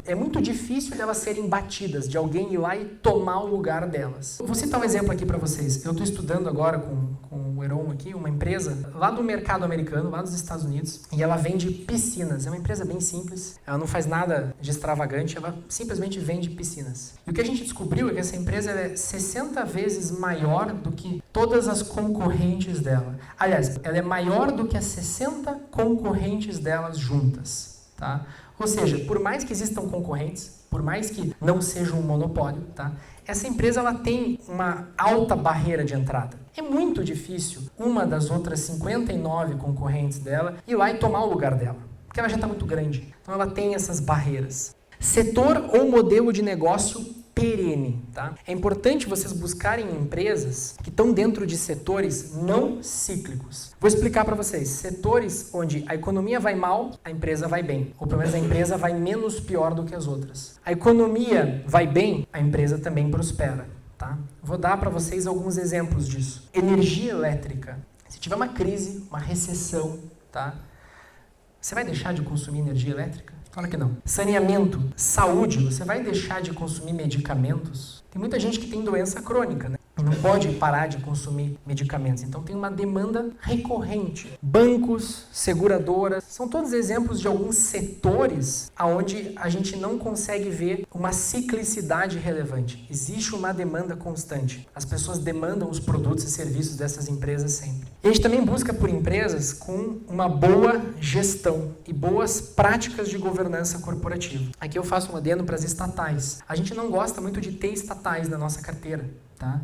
é muito difícil de elas serem batidas, de alguém ir lá e tomar o lugar delas. Vou citar um exemplo aqui para vocês. Eu estou estudando agora com o Heron aqui, uma empresa lá do mercado americano, lá dos Estados Unidos, e ela vende piscinas. É uma empresa bem simples, ela não faz nada de extravagante, ela simplesmente vende piscinas. E o que a gente descobriu é que essa empresa é 60 vezes maior do que todas as concorrentes dela. Aliás, ela é maior do que as 60 concorrentes delas juntas, tá? Ou seja, por mais que existam concorrentes, por mais que não seja um monopólio, tá? Essa empresa ela tem uma alta barreira de entrada. É muito difícil uma das outras 59 concorrentes dela ir lá e tomar o lugar dela, porque ela já está muito grande. Então ela tem essas barreiras. Setor ou modelo de negócio perene, tá? É importante vocês buscarem empresas que estão dentro de setores não cíclicos. Vou explicar para vocês. Setores onde a economia vai mal, a empresa vai bem. Ou pelo menos a empresa vai menos pior do que as outras. A economia vai bem, a empresa também prospera, tá? Vou dar para vocês alguns exemplos disso. Energia elétrica. Se tiver uma crise, uma recessão, tá? Você vai deixar de consumir energia elétrica? Claro que não. Saneamento, saúde, você vai deixar de consumir medicamentos? Tem muita gente que tem doença crônica, né? E não pode parar de consumir medicamentos. Então tem uma demanda recorrente. Bancos, seguradoras, são todos exemplos de alguns setores onde a gente não consegue ver uma ciclicidade relevante. Existe uma demanda constante. As pessoas demandam os produtos e serviços dessas empresas sempre. E a gente também busca por empresas com uma boa gestão e boas práticas de governança corporativa. Aqui eu faço um adendo para as estatais. A gente não gosta muito de ter estatais na nossa carteira, tá?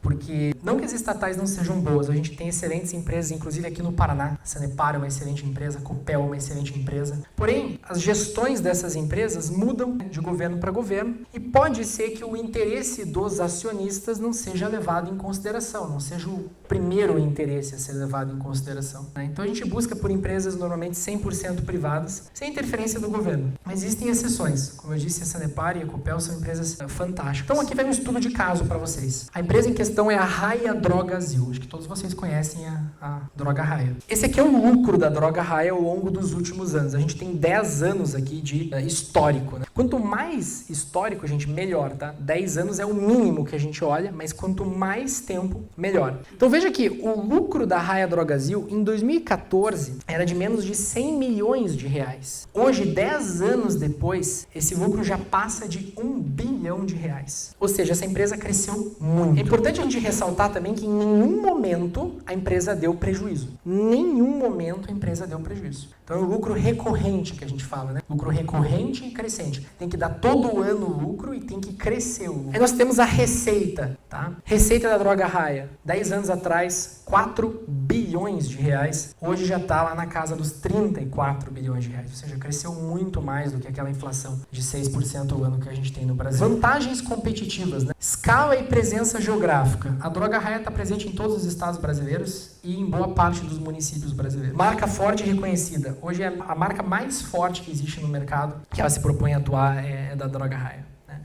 Porque não que as estatais não sejam boas, a gente tem excelentes empresas, inclusive aqui no Paraná. A Sanepar é uma excelente empresa, a Copel é uma excelente empresa. Porém, as gestões dessas empresas mudam de governo para governo e pode ser que o interesse dos acionistas não seja levado em consideração, não seja o primeiro interesse a ser levado em consideração, né? Então a gente busca por empresas normalmente 100% privadas, sem interferência do governo. Mas existem exceções. Como eu disse, a Sanepar e a Copel são empresas fantásticas. Então aqui vem um estudo de caso para vocês. A empresa em questão é a Raia Drogasil. Acho que todos vocês conhecem a Droga Raia. Esse aqui é o lucro da Droga Raia ao longo dos últimos anos. A gente tem 10 anos aqui de histórico, né? Quanto mais histórico, gente, melhor, tá? 10 anos é o mínimo que a gente olha, mas quanto mais tempo, melhor. Então veja que o lucro da Raia Drogasil em 2014 era de menos de 100 milhões de reais. Hoje, 10 anos depois, esse lucro já passa de 1 bilhão de reais. Ou seja, essa empresa cresceu muito. É importante a gente ressaltar também que em nenhum momento a empresa deu prejuízo. Nenhum momento a empresa deu prejuízo. Então é o lucro recorrente que a gente fala, né? Lucro recorrente e crescente. Tem que dar todo ano lucro e tem que crescer o lucro. Aí nós temos a receita, tá? Receita da Droga Raia. 10 anos atrás, 4 bilhões de reais. Hoje já está lá na casa dos 34 bilhões de reais. Ou seja, cresceu muito mais do que aquela inflação de 6% ao ano que a gente tem no Brasil. Vantagens competitivas, né? Escala e presença geográfica. A Droga Raia está presente em todos os estados brasileiros e em boa parte dos municípios brasileiros. Marca forte e reconhecida. Hoje é a marca mais forte que existe no mercado, que ela se propõe a atuar, é da Droga Raia, né?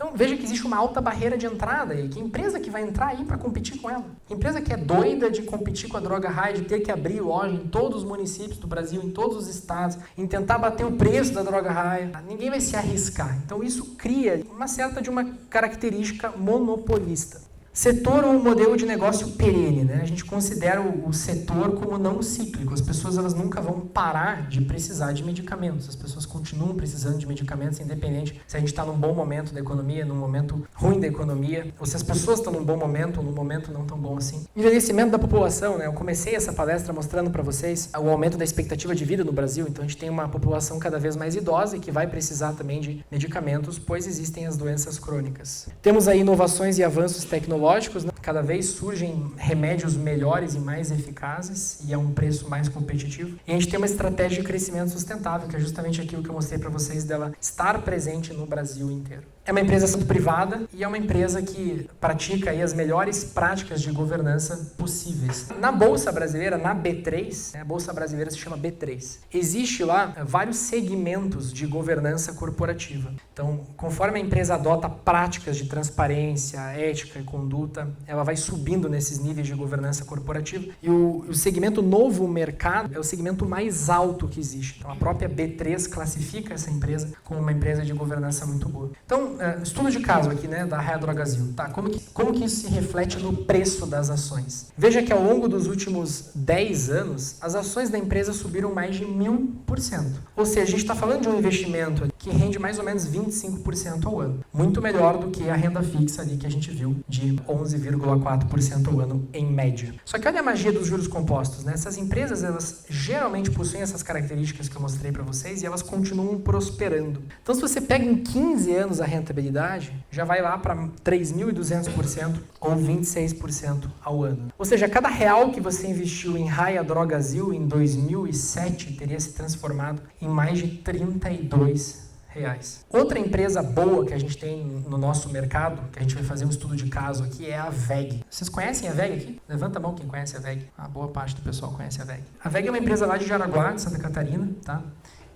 Então veja que existe uma alta barreira de entrada aí. Que empresa que vai entrar aí para competir com ela? Que empresa que é doida de competir com a droga raia, de ter que abrir loja em todos os municípios do Brasil, em todos os estados, em tentar bater o preço da droga raia? Ninguém vai se arriscar. Então isso cria uma certa de uma característica monopolista. Setor ou modelo de negócio perene, né? A gente considera o setor como não cíclico. As pessoas elas nunca vão parar de precisar de medicamentos. As pessoas continuam precisando de medicamentos, independente se a gente está num bom momento da economia, num momento ruim da economia, ou se as pessoas estão num bom momento ou num momento não tão bom assim. Envelhecimento da população, né? Eu comecei essa palestra mostrando para vocês o aumento da expectativa de vida no Brasil. Então a gente tem uma população cada vez mais idosa e que vai precisar também de medicamentos, pois existem as doenças crônicas. Temos aí inovações e avanços tecnológicos. Né? Cada vez surgem remédios melhores e mais eficazes e a um preço mais competitivo. E a gente tem uma estratégia de crescimento sustentável, que é justamente aquilo que eu mostrei para vocês dela estar presente no Brasil inteiro. É uma empresa privada e é uma empresa que pratica aí as melhores práticas de governança possíveis. Na Bolsa Brasileira, na B3, a Bolsa Brasileira se chama B3, existe lá vários segmentos de governança corporativa. Então, conforme a empresa adota práticas de transparência, ética e conduta, ela vai subindo nesses níveis de governança corporativa. E o segmento novo mercado é o segmento mais alto que existe. Então, a própria B3 classifica essa empresa como uma empresa de governança muito boa. Então, estudo de caso aqui, né, da Raia Drogasil. Tá? Como que isso se reflete no preço das ações? Veja que ao longo dos últimos 10 anos, as ações da empresa subiram mais de 1000%. Ou seja, a gente está falando de um investimento que rende mais ou menos 25% ao ano. Muito melhor do que a renda fixa ali que a gente viu de 11,4% ao ano em média. Só que olha a magia dos juros compostos, né? Essas empresas, elas geralmente possuem essas características que eu mostrei para vocês e elas continuam prosperando. Então, se você pega em 15 anos a rentabilidade, já vai lá para 3.200% ou 26% ao ano. Ou seja, cada real que você investiu em Raia Drogasil em 2007 teria se transformado em mais de 32 reais. Outra empresa boa que a gente tem no nosso mercado, que a gente vai fazer um estudo de caso aqui, é a WEG. Vocês conhecem a WEG aqui? Levanta a mão quem conhece a WEG. A boa parte do pessoal conhece a WEG. A WEG é uma empresa lá de Jaraguá, de Santa Catarina, tá?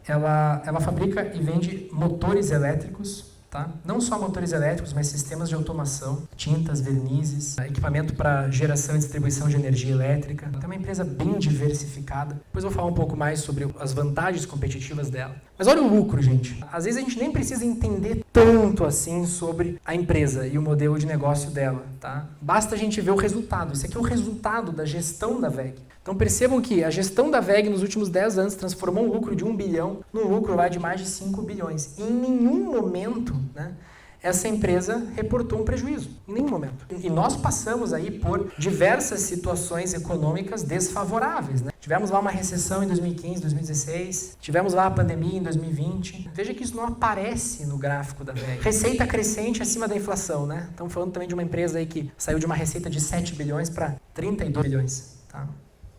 Ela fabrica e vende motores elétricos, tá? Não só motores elétricos, mas sistemas de automação, tintas, vernizes, equipamento para geração e distribuição de energia elétrica. É uma empresa bem diversificada. Depois eu vou falar um pouco mais sobre as vantagens competitivas dela. Mas olha o lucro, gente. Às vezes a gente nem precisa entender tanto assim sobre a empresa e o modelo de negócio dela, tá? Basta a gente ver o resultado. Isso aqui é o resultado da gestão da WEG. Então percebam que a gestão da WEG nos últimos 10 anos transformou um lucro de 1 bilhão num lucro lá de mais de 5 bilhões. E em nenhum momento, né, essa empresa reportou um prejuízo. Em nenhum momento. E nós passamos aí por diversas situações econômicas desfavoráveis, né? Tivemos lá uma recessão em 2015, 2016. Tivemos lá a pandemia em 2020. Veja que isso não aparece no gráfico da WEG. Receita crescente acima da inflação, né? Estamos falando também de uma empresa aí que saiu de uma receita de 7 bilhões para 32 bilhões, tá?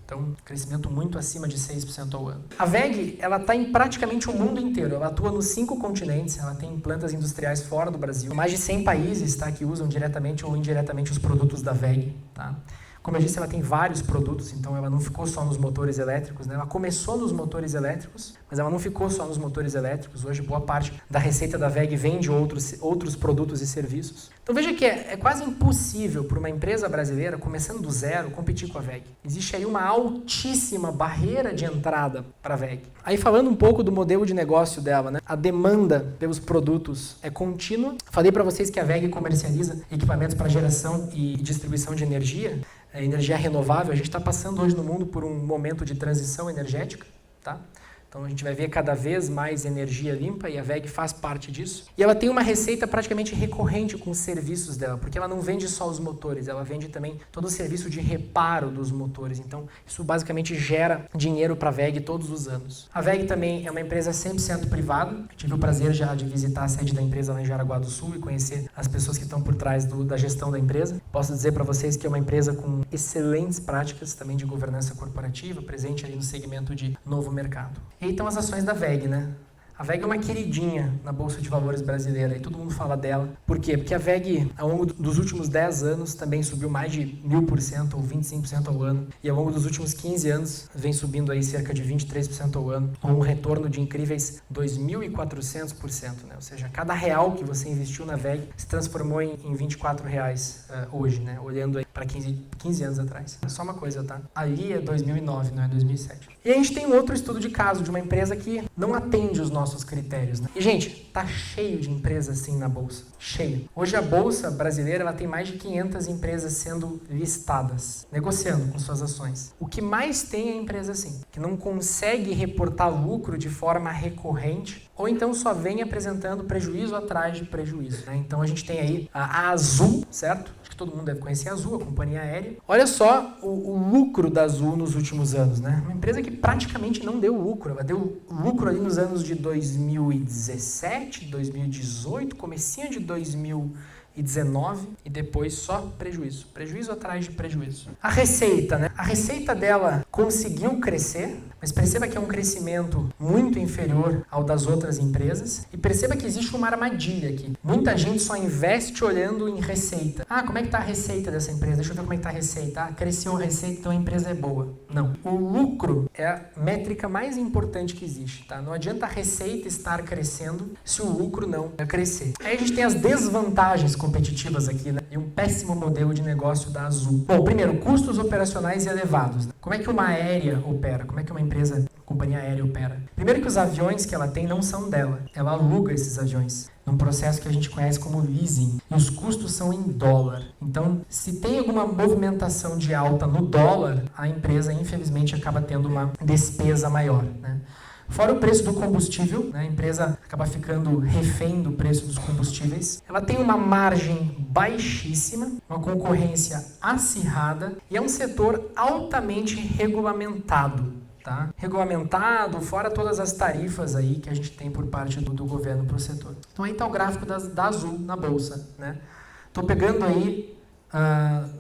Então, crescimento muito acima de 6% ao ano. A WEG, ela está em praticamente o mundo inteiro. Ela atua nos 5 continentes, ela tem plantas industriais fora do Brasil. Mais de 100 países, tá, que usam diretamente ou indiretamente os produtos da WEG, tá? Como eu disse, ela tem vários produtos, então ela não ficou só nos motores elétricos, né? Ela começou nos motores elétricos, mas ela não ficou só nos motores elétricos. Hoje, boa parte da receita da WEG vem de outros produtos e serviços. Então veja que é quase impossível para uma empresa brasileira, começando do zero, competir com a WEG. Existe aí uma altíssima barreira de entrada para a WEG. Aí falando um pouco do modelo de negócio dela, né? A demanda pelos produtos é contínua. Falei para vocês que a WEG comercializa equipamentos para geração e distribuição de energia renovável. A gente está passando hoje no mundo por um momento de transição energética, tá? Então a gente vai ver cada vez mais energia limpa e a WEG faz parte disso. E ela tem uma receita praticamente recorrente com os serviços dela, porque ela não vende só os motores, ela vende também todo o serviço de reparo dos motores. Então isso basicamente gera dinheiro para a WEG todos os anos. A WEG também é uma empresa 100% privada. Tive o prazer já de visitar a sede da empresa lá em Jaraguá do Sul e conhecer as pessoas que estão por trás da gestão da empresa. Posso dizer para vocês que é uma empresa com excelentes práticas também de governança corporativa, presente ali no segmento de novo mercado. E então as ações da WEG, né? A VEG é uma queridinha na Bolsa de Valores brasileira e todo mundo fala dela. Por quê? Porque a VEG, ao longo dos últimos 10 anos, também subiu mais de 1000% ou 25% ao ano. E ao longo dos últimos 15 anos, vem subindo aí cerca de 23% ao ano, com um retorno de incríveis 2.400%, né? Ou seja, cada real que você investiu na VEG se transformou em R$24 hoje, né? Olhando aí para 15 anos atrás. Só uma coisa, tá? Ali é 2009, não é 2007. E a gente tem um outro estudo de caso de uma empresa que não atende os nossos critérios, né? E, gente, tá cheio de empresas assim na Bolsa. Cheio. Hoje a Bolsa brasileira ela tem mais de 500 empresas sendo listadas, negociando com suas ações. O que mais tem é empresa assim, que não consegue reportar lucro de forma recorrente, ou então só vem apresentando prejuízo atrás de prejuízo, né? Então a gente tem aí a Azul, certo? Acho que todo mundo deve conhecer a Azul, a companhia aérea. Olha só o lucro da Azul nos últimos anos, né? Uma empresa que praticamente não deu lucro. Ela deu lucro ali nos anos de 2017, 2018, comecinho de 2019 e depois só prejuízo. Prejuízo atrás de prejuízo. A receita, né? A receita dela conseguiu crescer, mas perceba que é um crescimento muito inferior ao das outras empresas e perceba que existe uma armadilha aqui. Muita gente só investe olhando em receita. Ah, como é que está a receita dessa empresa? Deixa eu ver como é que está a receita. Ah, cresceu a receita, então a empresa é boa. Não. O lucro é a métrica mais importante que existe, tá? Não adianta a receita estar crescendo se o lucro não crescer. Aí a gente tem as desvantagens competitivas aqui, né? E um péssimo modelo de negócio da Azul. Bom, primeiro, custos operacionais elevados, né? Como é que uma aérea opera? Como é que uma companhia aérea opera? Primeiro que os aviões que ela tem não são dela. Ela aluga esses aviões num processo que a gente conhece como leasing. E os custos são em dólar. Então, se tem alguma movimentação de alta no dólar, a empresa, infelizmente, acaba tendo uma despesa maior, né? Fora o preço do combustível, né? A empresa acaba ficando refém do preço dos combustíveis. Ela tem uma margem baixíssima, uma concorrência acirrada e é um setor altamente regulamentado. Tá? Regulamentado, fora todas as tarifas aí que a gente tem por parte do governo para o setor. Então aí está o gráfico da Azul na Bolsa, né? Estou pegando aí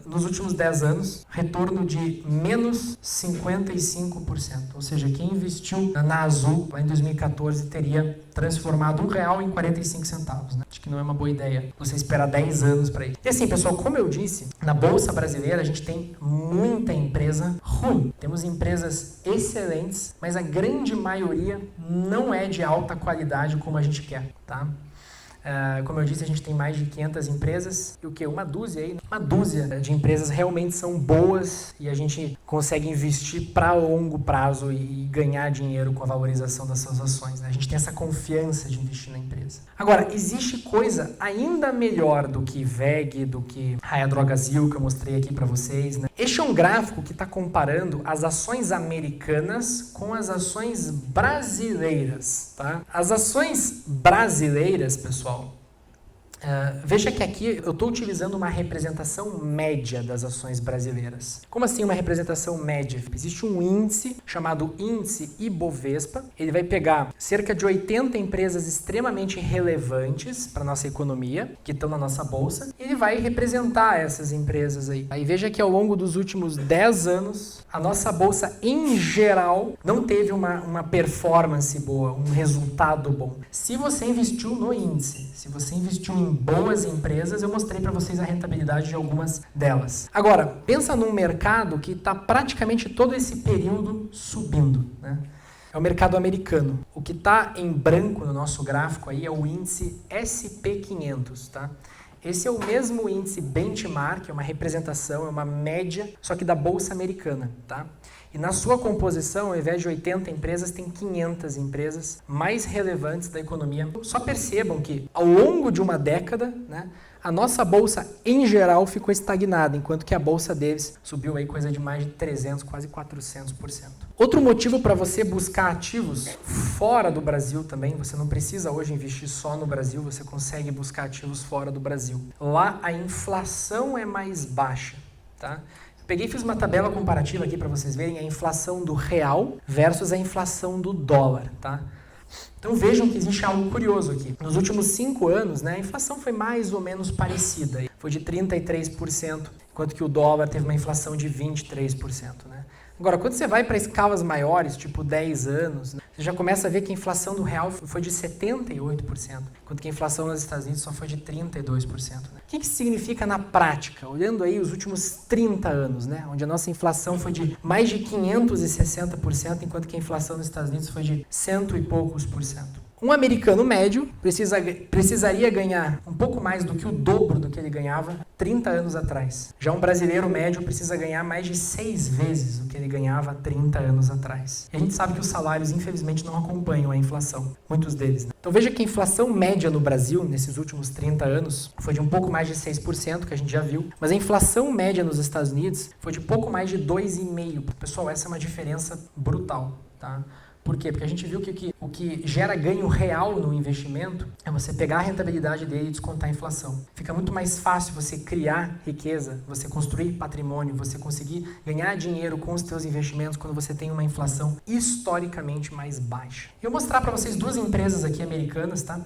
nos últimos 10 anos, retorno de menos 55%. Ou seja, quem investiu na Azul lá em 2014 teria transformado R$1 em 45 centavos. Né? Acho que não é uma boa ideia você esperar 10 anos para ir. E assim, pessoal, como eu disse, na Bolsa brasileira a gente tem muita empresa ruim. Temos empresas excelentes, mas a grande maioria não é de alta qualidade como a gente quer, tá? Como eu disse, a gente tem mais de 500 empresas e o que? Uma dúzia de empresas realmente são boas e a gente consegue investir para longo prazo e ganhar dinheiro com a valorização das suas ações, né? A gente tem essa confiança de investir na empresa. Agora, existe coisa ainda melhor do que VEG, do que Raia Drogasil, que eu mostrei aqui para vocês, né? Este é um gráfico que está comparando as ações americanas com as ações brasileiras, tá? As ações brasileiras, pessoal, veja que aqui eu estou utilizando uma representação média das ações brasileiras. Como assim uma representação média? Existe um índice chamado índice Ibovespa. Ele vai pegar cerca de 80 empresas extremamente relevantes para a nossa economia, que estão na nossa bolsa, e ele vai representar essas empresas aí. Aí veja que ao longo dos últimos 10 anos, a nossa bolsa em geral não teve uma performance boa, um resultado bom. Se você investiu no índice, se você investiu em boas empresas, eu mostrei para vocês a rentabilidade de algumas delas. Agora, pensa num mercado que está praticamente todo esse período subindo, né? É o mercado americano. O que está em branco no nosso gráfico aí é o índice SP500, tá? Esse é o mesmo índice benchmark, é uma representação, é uma média, só que da bolsa americana, tá? E na sua composição, ao invés de 80 empresas, tem 500 empresas mais relevantes da economia. Só percebam que, ao longo de uma década, né, a nossa bolsa, em geral, ficou estagnada, enquanto que a bolsa deles subiu aí coisa de mais de 300%, quase 400%. Outro motivo para você buscar ativos fora do Brasil também, você não precisa hoje investir só no Brasil, você consegue buscar ativos fora do Brasil. Lá a inflação é mais baixa, tá? Peguei e fiz uma tabela comparativa aqui para vocês verem a inflação do real versus a inflação do dólar, tá? Então vejam que existe algo curioso aqui. Nos últimos 5 anos, né, a inflação foi mais ou menos parecida. Foi de 33%, enquanto que o dólar teve uma inflação de 23%, né? Agora, quando você vai para escalas maiores, tipo 10 anos, né, você já começa a ver que a inflação do real foi de 78%, enquanto que a inflação nos Estados Unidos só foi de 32%. Né? O que isso significa na prática? Olhando aí os últimos 30 anos, né? Onde a nossa inflação foi de mais de 560%, enquanto que a inflação nos Estados Unidos foi de 100 e poucos por cento. Um americano médio precisaria ganhar um pouco mais do que o dobro do que ele ganhava 30 anos atrás. Já um brasileiro médio precisa ganhar mais de 6 vezes o que ele ganhava 30 anos atrás. E a gente sabe que os salários, infelizmente, não acompanham a inflação. Muitos deles. Né? Então veja que a inflação média no Brasil, nesses últimos 30 anos, foi de um pouco mais de 6%, que a gente já viu. Mas a inflação média nos Estados Unidos foi de pouco mais de 2,5%. Pessoal, essa é uma diferença brutal, tá? Por quê? Porque a gente viu que o que gera ganho real no investimento é você pegar a rentabilidade dele e descontar a inflação. Fica muito mais fácil você criar riqueza, você construir patrimônio, você conseguir ganhar dinheiro com os seus investimentos quando você tem uma inflação historicamente mais baixa. Eu vou mostrar para vocês 2 empresas aqui americanas, tá?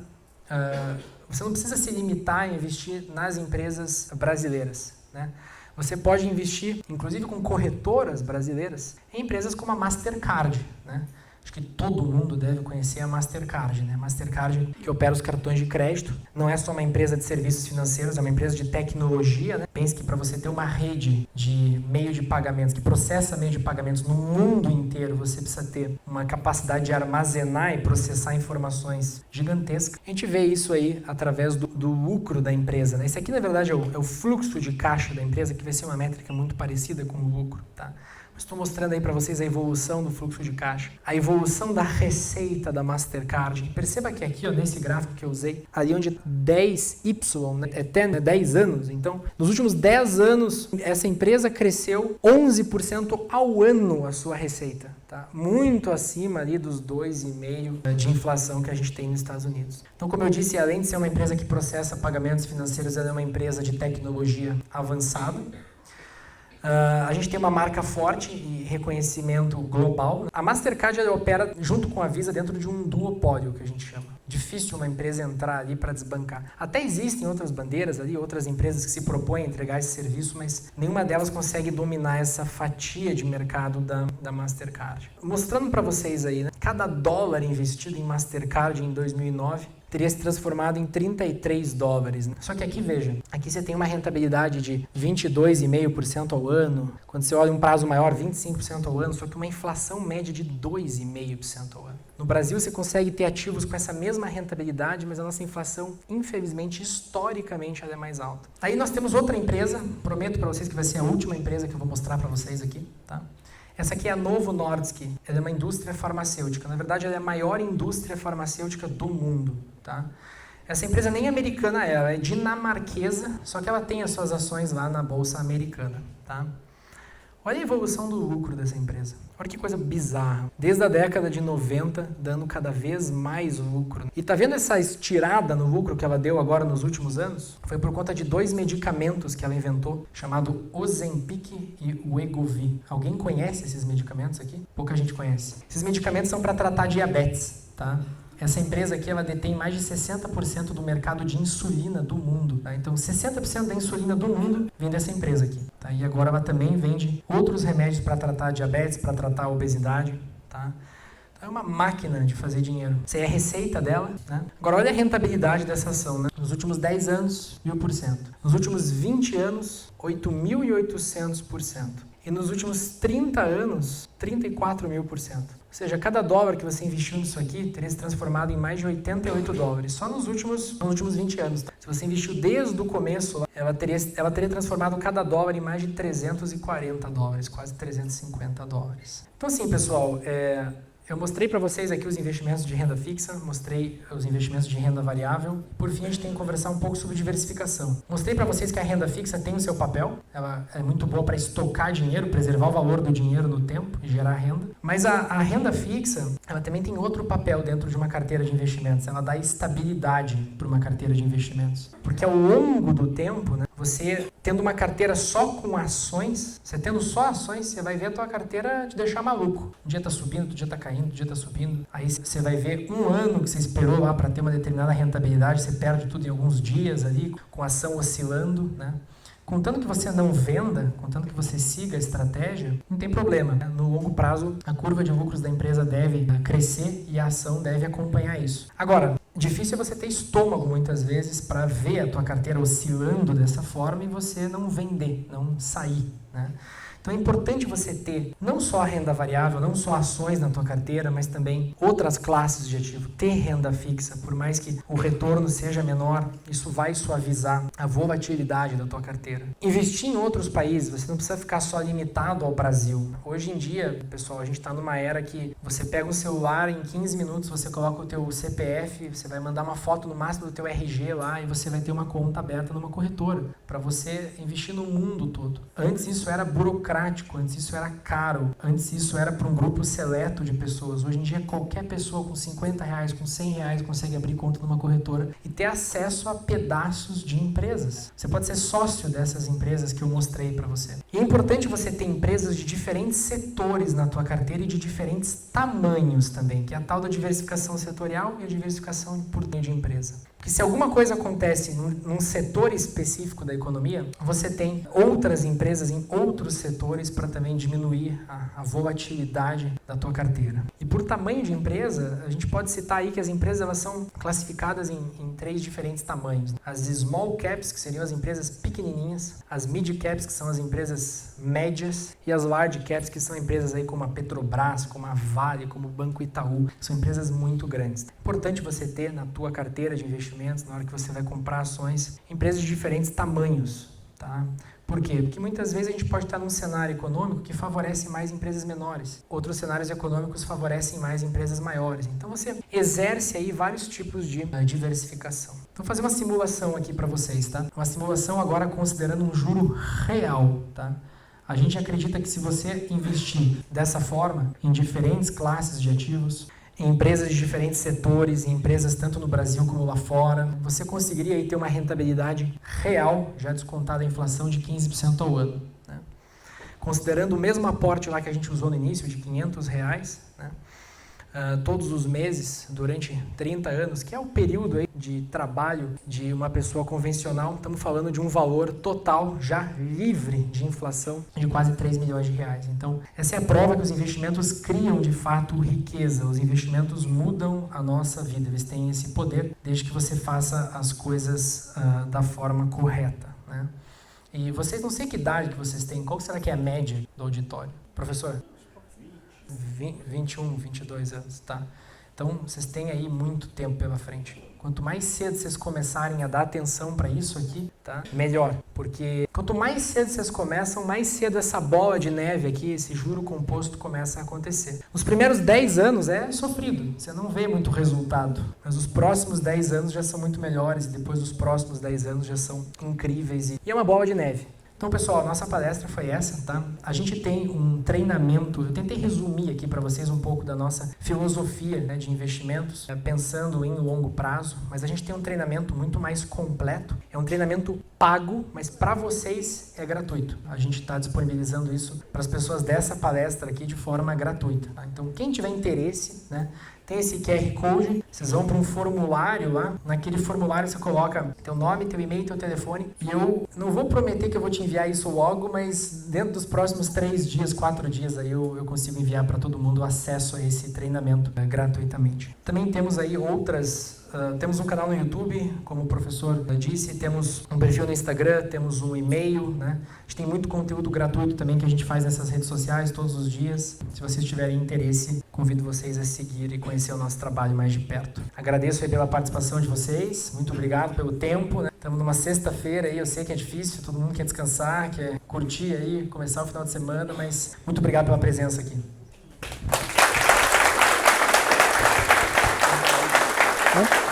Você não precisa se limitar a investir nas empresas brasileiras, né? Você pode investir, inclusive com corretoras brasileiras, em empresas como a Mastercard, né? Acho que todo mundo deve conhecer a Mastercard, né? Mastercard, que opera os cartões de crédito, não é só uma empresa de serviços financeiros, é uma empresa de tecnologia, né? Pense que para você ter uma rede de meio de pagamentos, que processa meio de pagamentos no mundo inteiro, você precisa ter uma capacidade de armazenar e processar informações gigantesca. A gente vê isso aí através do lucro da empresa, né? Esse aqui, na verdade, é o fluxo de caixa da empresa, que vai ser uma métrica muito parecida com o lucro, tá? Estou mostrando aí para vocês a evolução do fluxo de caixa, a evolução da receita da Mastercard. Perceba que aqui, ó, nesse gráfico que eu usei, ali onde 10Y, né, é 10 anos. Então, nos últimos 10 anos, essa empresa cresceu 11% ao ano a sua receita. Tá? Muito acima ali dos 2,5% de inflação que a gente tem nos Estados Unidos. Então, como eu disse, além de ser uma empresa que processa pagamentos financeiros, ela é uma empresa de tecnologia avançada. A gente tem uma marca forte e reconhecimento global. A Mastercard ela opera junto com a Visa dentro de um duopólio, que a gente chama. Difícil uma empresa entrar ali para desbancar. Até existem outras bandeiras ali, outras empresas que se propõem a entregar esse serviço, mas nenhuma delas consegue dominar essa fatia de mercado da Mastercard. Mostrando para vocês aí, né? Cada dólar investido em Mastercard em 2009 teria se transformado em $33. Né? Só que aqui, veja, aqui você tem uma rentabilidade de 22,5% ao ano. Quando você olha um prazo maior, 25% ao ano, só que uma inflação média de 2,5% ao ano. No Brasil, você consegue ter ativos com essa mesma rentabilidade, mas a nossa inflação, infelizmente, historicamente, ela é mais alta. Aí nós temos outra empresa, prometo para vocês que vai ser a última empresa que eu vou mostrar para vocês aqui, tá? Essa aqui é a Novo Nordisk, ela é uma indústria farmacêutica. Na verdade, ela é a maior indústria farmacêutica do mundo, tá? Essa empresa nem americana é, ela é dinamarquesa, só que ela tem as suas ações lá na bolsa americana, tá? Olha a evolução do lucro dessa empresa. Olha que coisa bizarra. Desde a década de 90, dando cada vez mais lucro. E tá vendo essa estirada no lucro que ela deu agora nos últimos anos? Foi por conta de 2 medicamentos que ela inventou, chamado Ozempic e Wegovy. Alguém conhece esses medicamentos aqui? Pouca gente conhece. Esses medicamentos são para tratar diabetes, tá? Essa empresa aqui, ela detém mais de 60% do mercado de insulina do mundo. Tá? Então, 60% da insulina do mundo vem dessa empresa aqui. Tá? E agora ela também vende outros remédios para tratar diabetes, para tratar a obesidade. Tá? Então, é uma máquina de fazer dinheiro. Essa é a receita dela. Né? Agora, olha a rentabilidade dessa ação. Né? Nos últimos 10 anos, 1.000%. Nos últimos 20 anos, 8.800%. E nos últimos 30 anos, 34.000%. Ou seja, cada dólar que você investiu nisso aqui teria se transformado em mais de $88. Só nos últimos 20 anos. Se você investiu desde o começo, ela teria transformado cada dólar em mais de $340, quase $350. Então assim, pessoal, eu mostrei para vocês aqui os investimentos de renda fixa, mostrei os investimentos de renda variável. Por fim, a gente tem que conversar um pouco sobre diversificação. Mostrei para vocês que a renda fixa tem o seu papel, ela é muito boa para estocar dinheiro, preservar o valor do dinheiro no tempo e gerar renda. Mas a renda fixa, ela também tem outro papel dentro de uma carteira de investimentos, ela dá estabilidade para uma carteira de investimentos. Porque ao longo do tempo, né, você tendo uma carteira só com ações, você tendo só ações, você vai ver a tua carteira te deixar maluco. Um dia está subindo, outro dia está caindo, outro dia está subindo. Aí você vai ver um ano que você esperou lá para ter uma determinada rentabilidade, você perde tudo em alguns dias ali, com a ação oscilando, né? Contanto que você não venda, contanto que você siga a estratégia, não tem problema. No longo prazo, a curva de lucros da empresa deve crescer e a ação deve acompanhar isso. Agora, difícil é você ter estômago muitas vezes para ver a tua carteira oscilando dessa forma e você não vender, não sair, né? Então é importante você ter não só a renda variável, não só ações na tua carteira, mas também outras classes de ativo. Ter renda fixa, por mais que o retorno seja menor, isso vai suavizar a volatilidade da tua carteira. Investir em outros países, você não precisa ficar só limitado ao Brasil. Hoje em dia, pessoal, a gente está numa era que você pega um celular, em 15 minutos você coloca o teu CPF, você vai mandar uma foto no máximo do teu RG lá e você vai ter uma conta aberta numa corretora para você investir no mundo todo. Antes isso era burocrático, antes isso era caro, antes isso era para um grupo seleto de pessoas. Hoje em dia qualquer pessoa com R$50, com R$100 consegue abrir conta numa corretora e ter acesso a pedaços de empresas. Você pode ser sócio dessas empresas que eu mostrei para você. E é importante você ter empresas de diferentes setores na tua carteira e de diferentes tamanhos também, que é a tal da diversificação setorial e a diversificação por meio de empresa. Porque se alguma coisa acontece num setor específico da economia, você tem outras empresas em outros setores para também diminuir a volatilidade da tua carteira. E por tamanho de empresa, a gente pode citar aí que as empresas elas são classificadas em 3 diferentes tamanhos. As small caps, que seriam as empresas pequenininhas, as mid caps, que são as empresas médias, e as large caps, que são empresas aí como a Petrobras, como a Vale, como o Banco Itaú, que são empresas muito grandes. É importante você ter na tua carteira de investimentos, na hora que você vai comprar ações, empresas de diferentes tamanhos, tá? Por quê? Porque muitas vezes a gente pode estar num cenário econômico que favorece mais empresas menores. Outros cenários econômicos favorecem mais empresas maiores. Então você exerce aí vários tipos de diversificação. Então vou fazer uma simulação aqui para vocês, tá? Uma simulação agora considerando um juro real, tá? A gente acredita que se você investir dessa forma em diferentes classes de ativos, em empresas de diferentes setores, em empresas tanto no Brasil como lá fora, você conseguiria aí ter uma rentabilidade real, já descontada a inflação, de 15% ao ano, né? Considerando o mesmo aporte lá que a gente usou no início, de R$500, né? Todos os meses, durante 30 anos, que é o período aí de trabalho de uma pessoa convencional, estamos falando de um valor total já livre de inflação de quase R$3 milhões. Então, essa é a prova que os investimentos criam de fato riqueza, os investimentos mudam a nossa vida, eles têm esse poder desde que você faça as coisas da forma correta, né? E vocês, não sei que idade que vocês têm, qual será que é a média do auditório? Professor? 21, 22 anos, tá? Então, vocês têm aí muito tempo pela frente. Quanto mais cedo vocês começarem a dar atenção para isso aqui, tá? Melhor. Porque quanto mais cedo vocês começam, mais cedo essa bola de neve aqui, esse juro composto começa a acontecer. Os primeiros 10 anos é sofrido, você não vê muito resultado. Mas os próximos 10 anos já são muito melhores, e depois os próximos 10 anos já são incríveis. E é uma bola de neve. Então, pessoal, a nossa palestra foi essa, tá? A gente tem um treinamento, eu tentei resumir aqui para vocês um pouco da nossa filosofia, né, de investimentos, pensando em longo prazo, mas a gente tem um treinamento muito mais completo, é um treinamento pago, mas para vocês é gratuito. A gente está disponibilizando isso para as pessoas dessa palestra aqui de forma gratuita, tá? Então, quem tiver interesse, né, tem esse QR Code, vocês vão para um formulário lá, naquele formulário você coloca teu nome, teu e-mail, teu telefone, e eu não vou prometer que eu vou te enviar isso logo, mas dentro dos próximos 3 dias, 4 dias, aí eu consigo enviar para todo mundo acesso a esse treinamento gratuitamente. Também temos aí temos um canal no YouTube, como o professor disse, temos um perfil no Instagram, temos um e-mail, né? A gente tem muito conteúdo gratuito também que a gente faz nessas redes sociais todos os dias. Se vocês tiverem interesse, convido vocês a seguir e conhecer o nosso trabalho mais de perto. Agradeço aí pela participação de vocês, muito obrigado pelo tempo, né? Estamos numa sexta-feira aí, eu sei que é difícil, todo mundo quer descansar, quer curtir aí, começar o final de semana, mas muito obrigado pela presença aqui. Hã?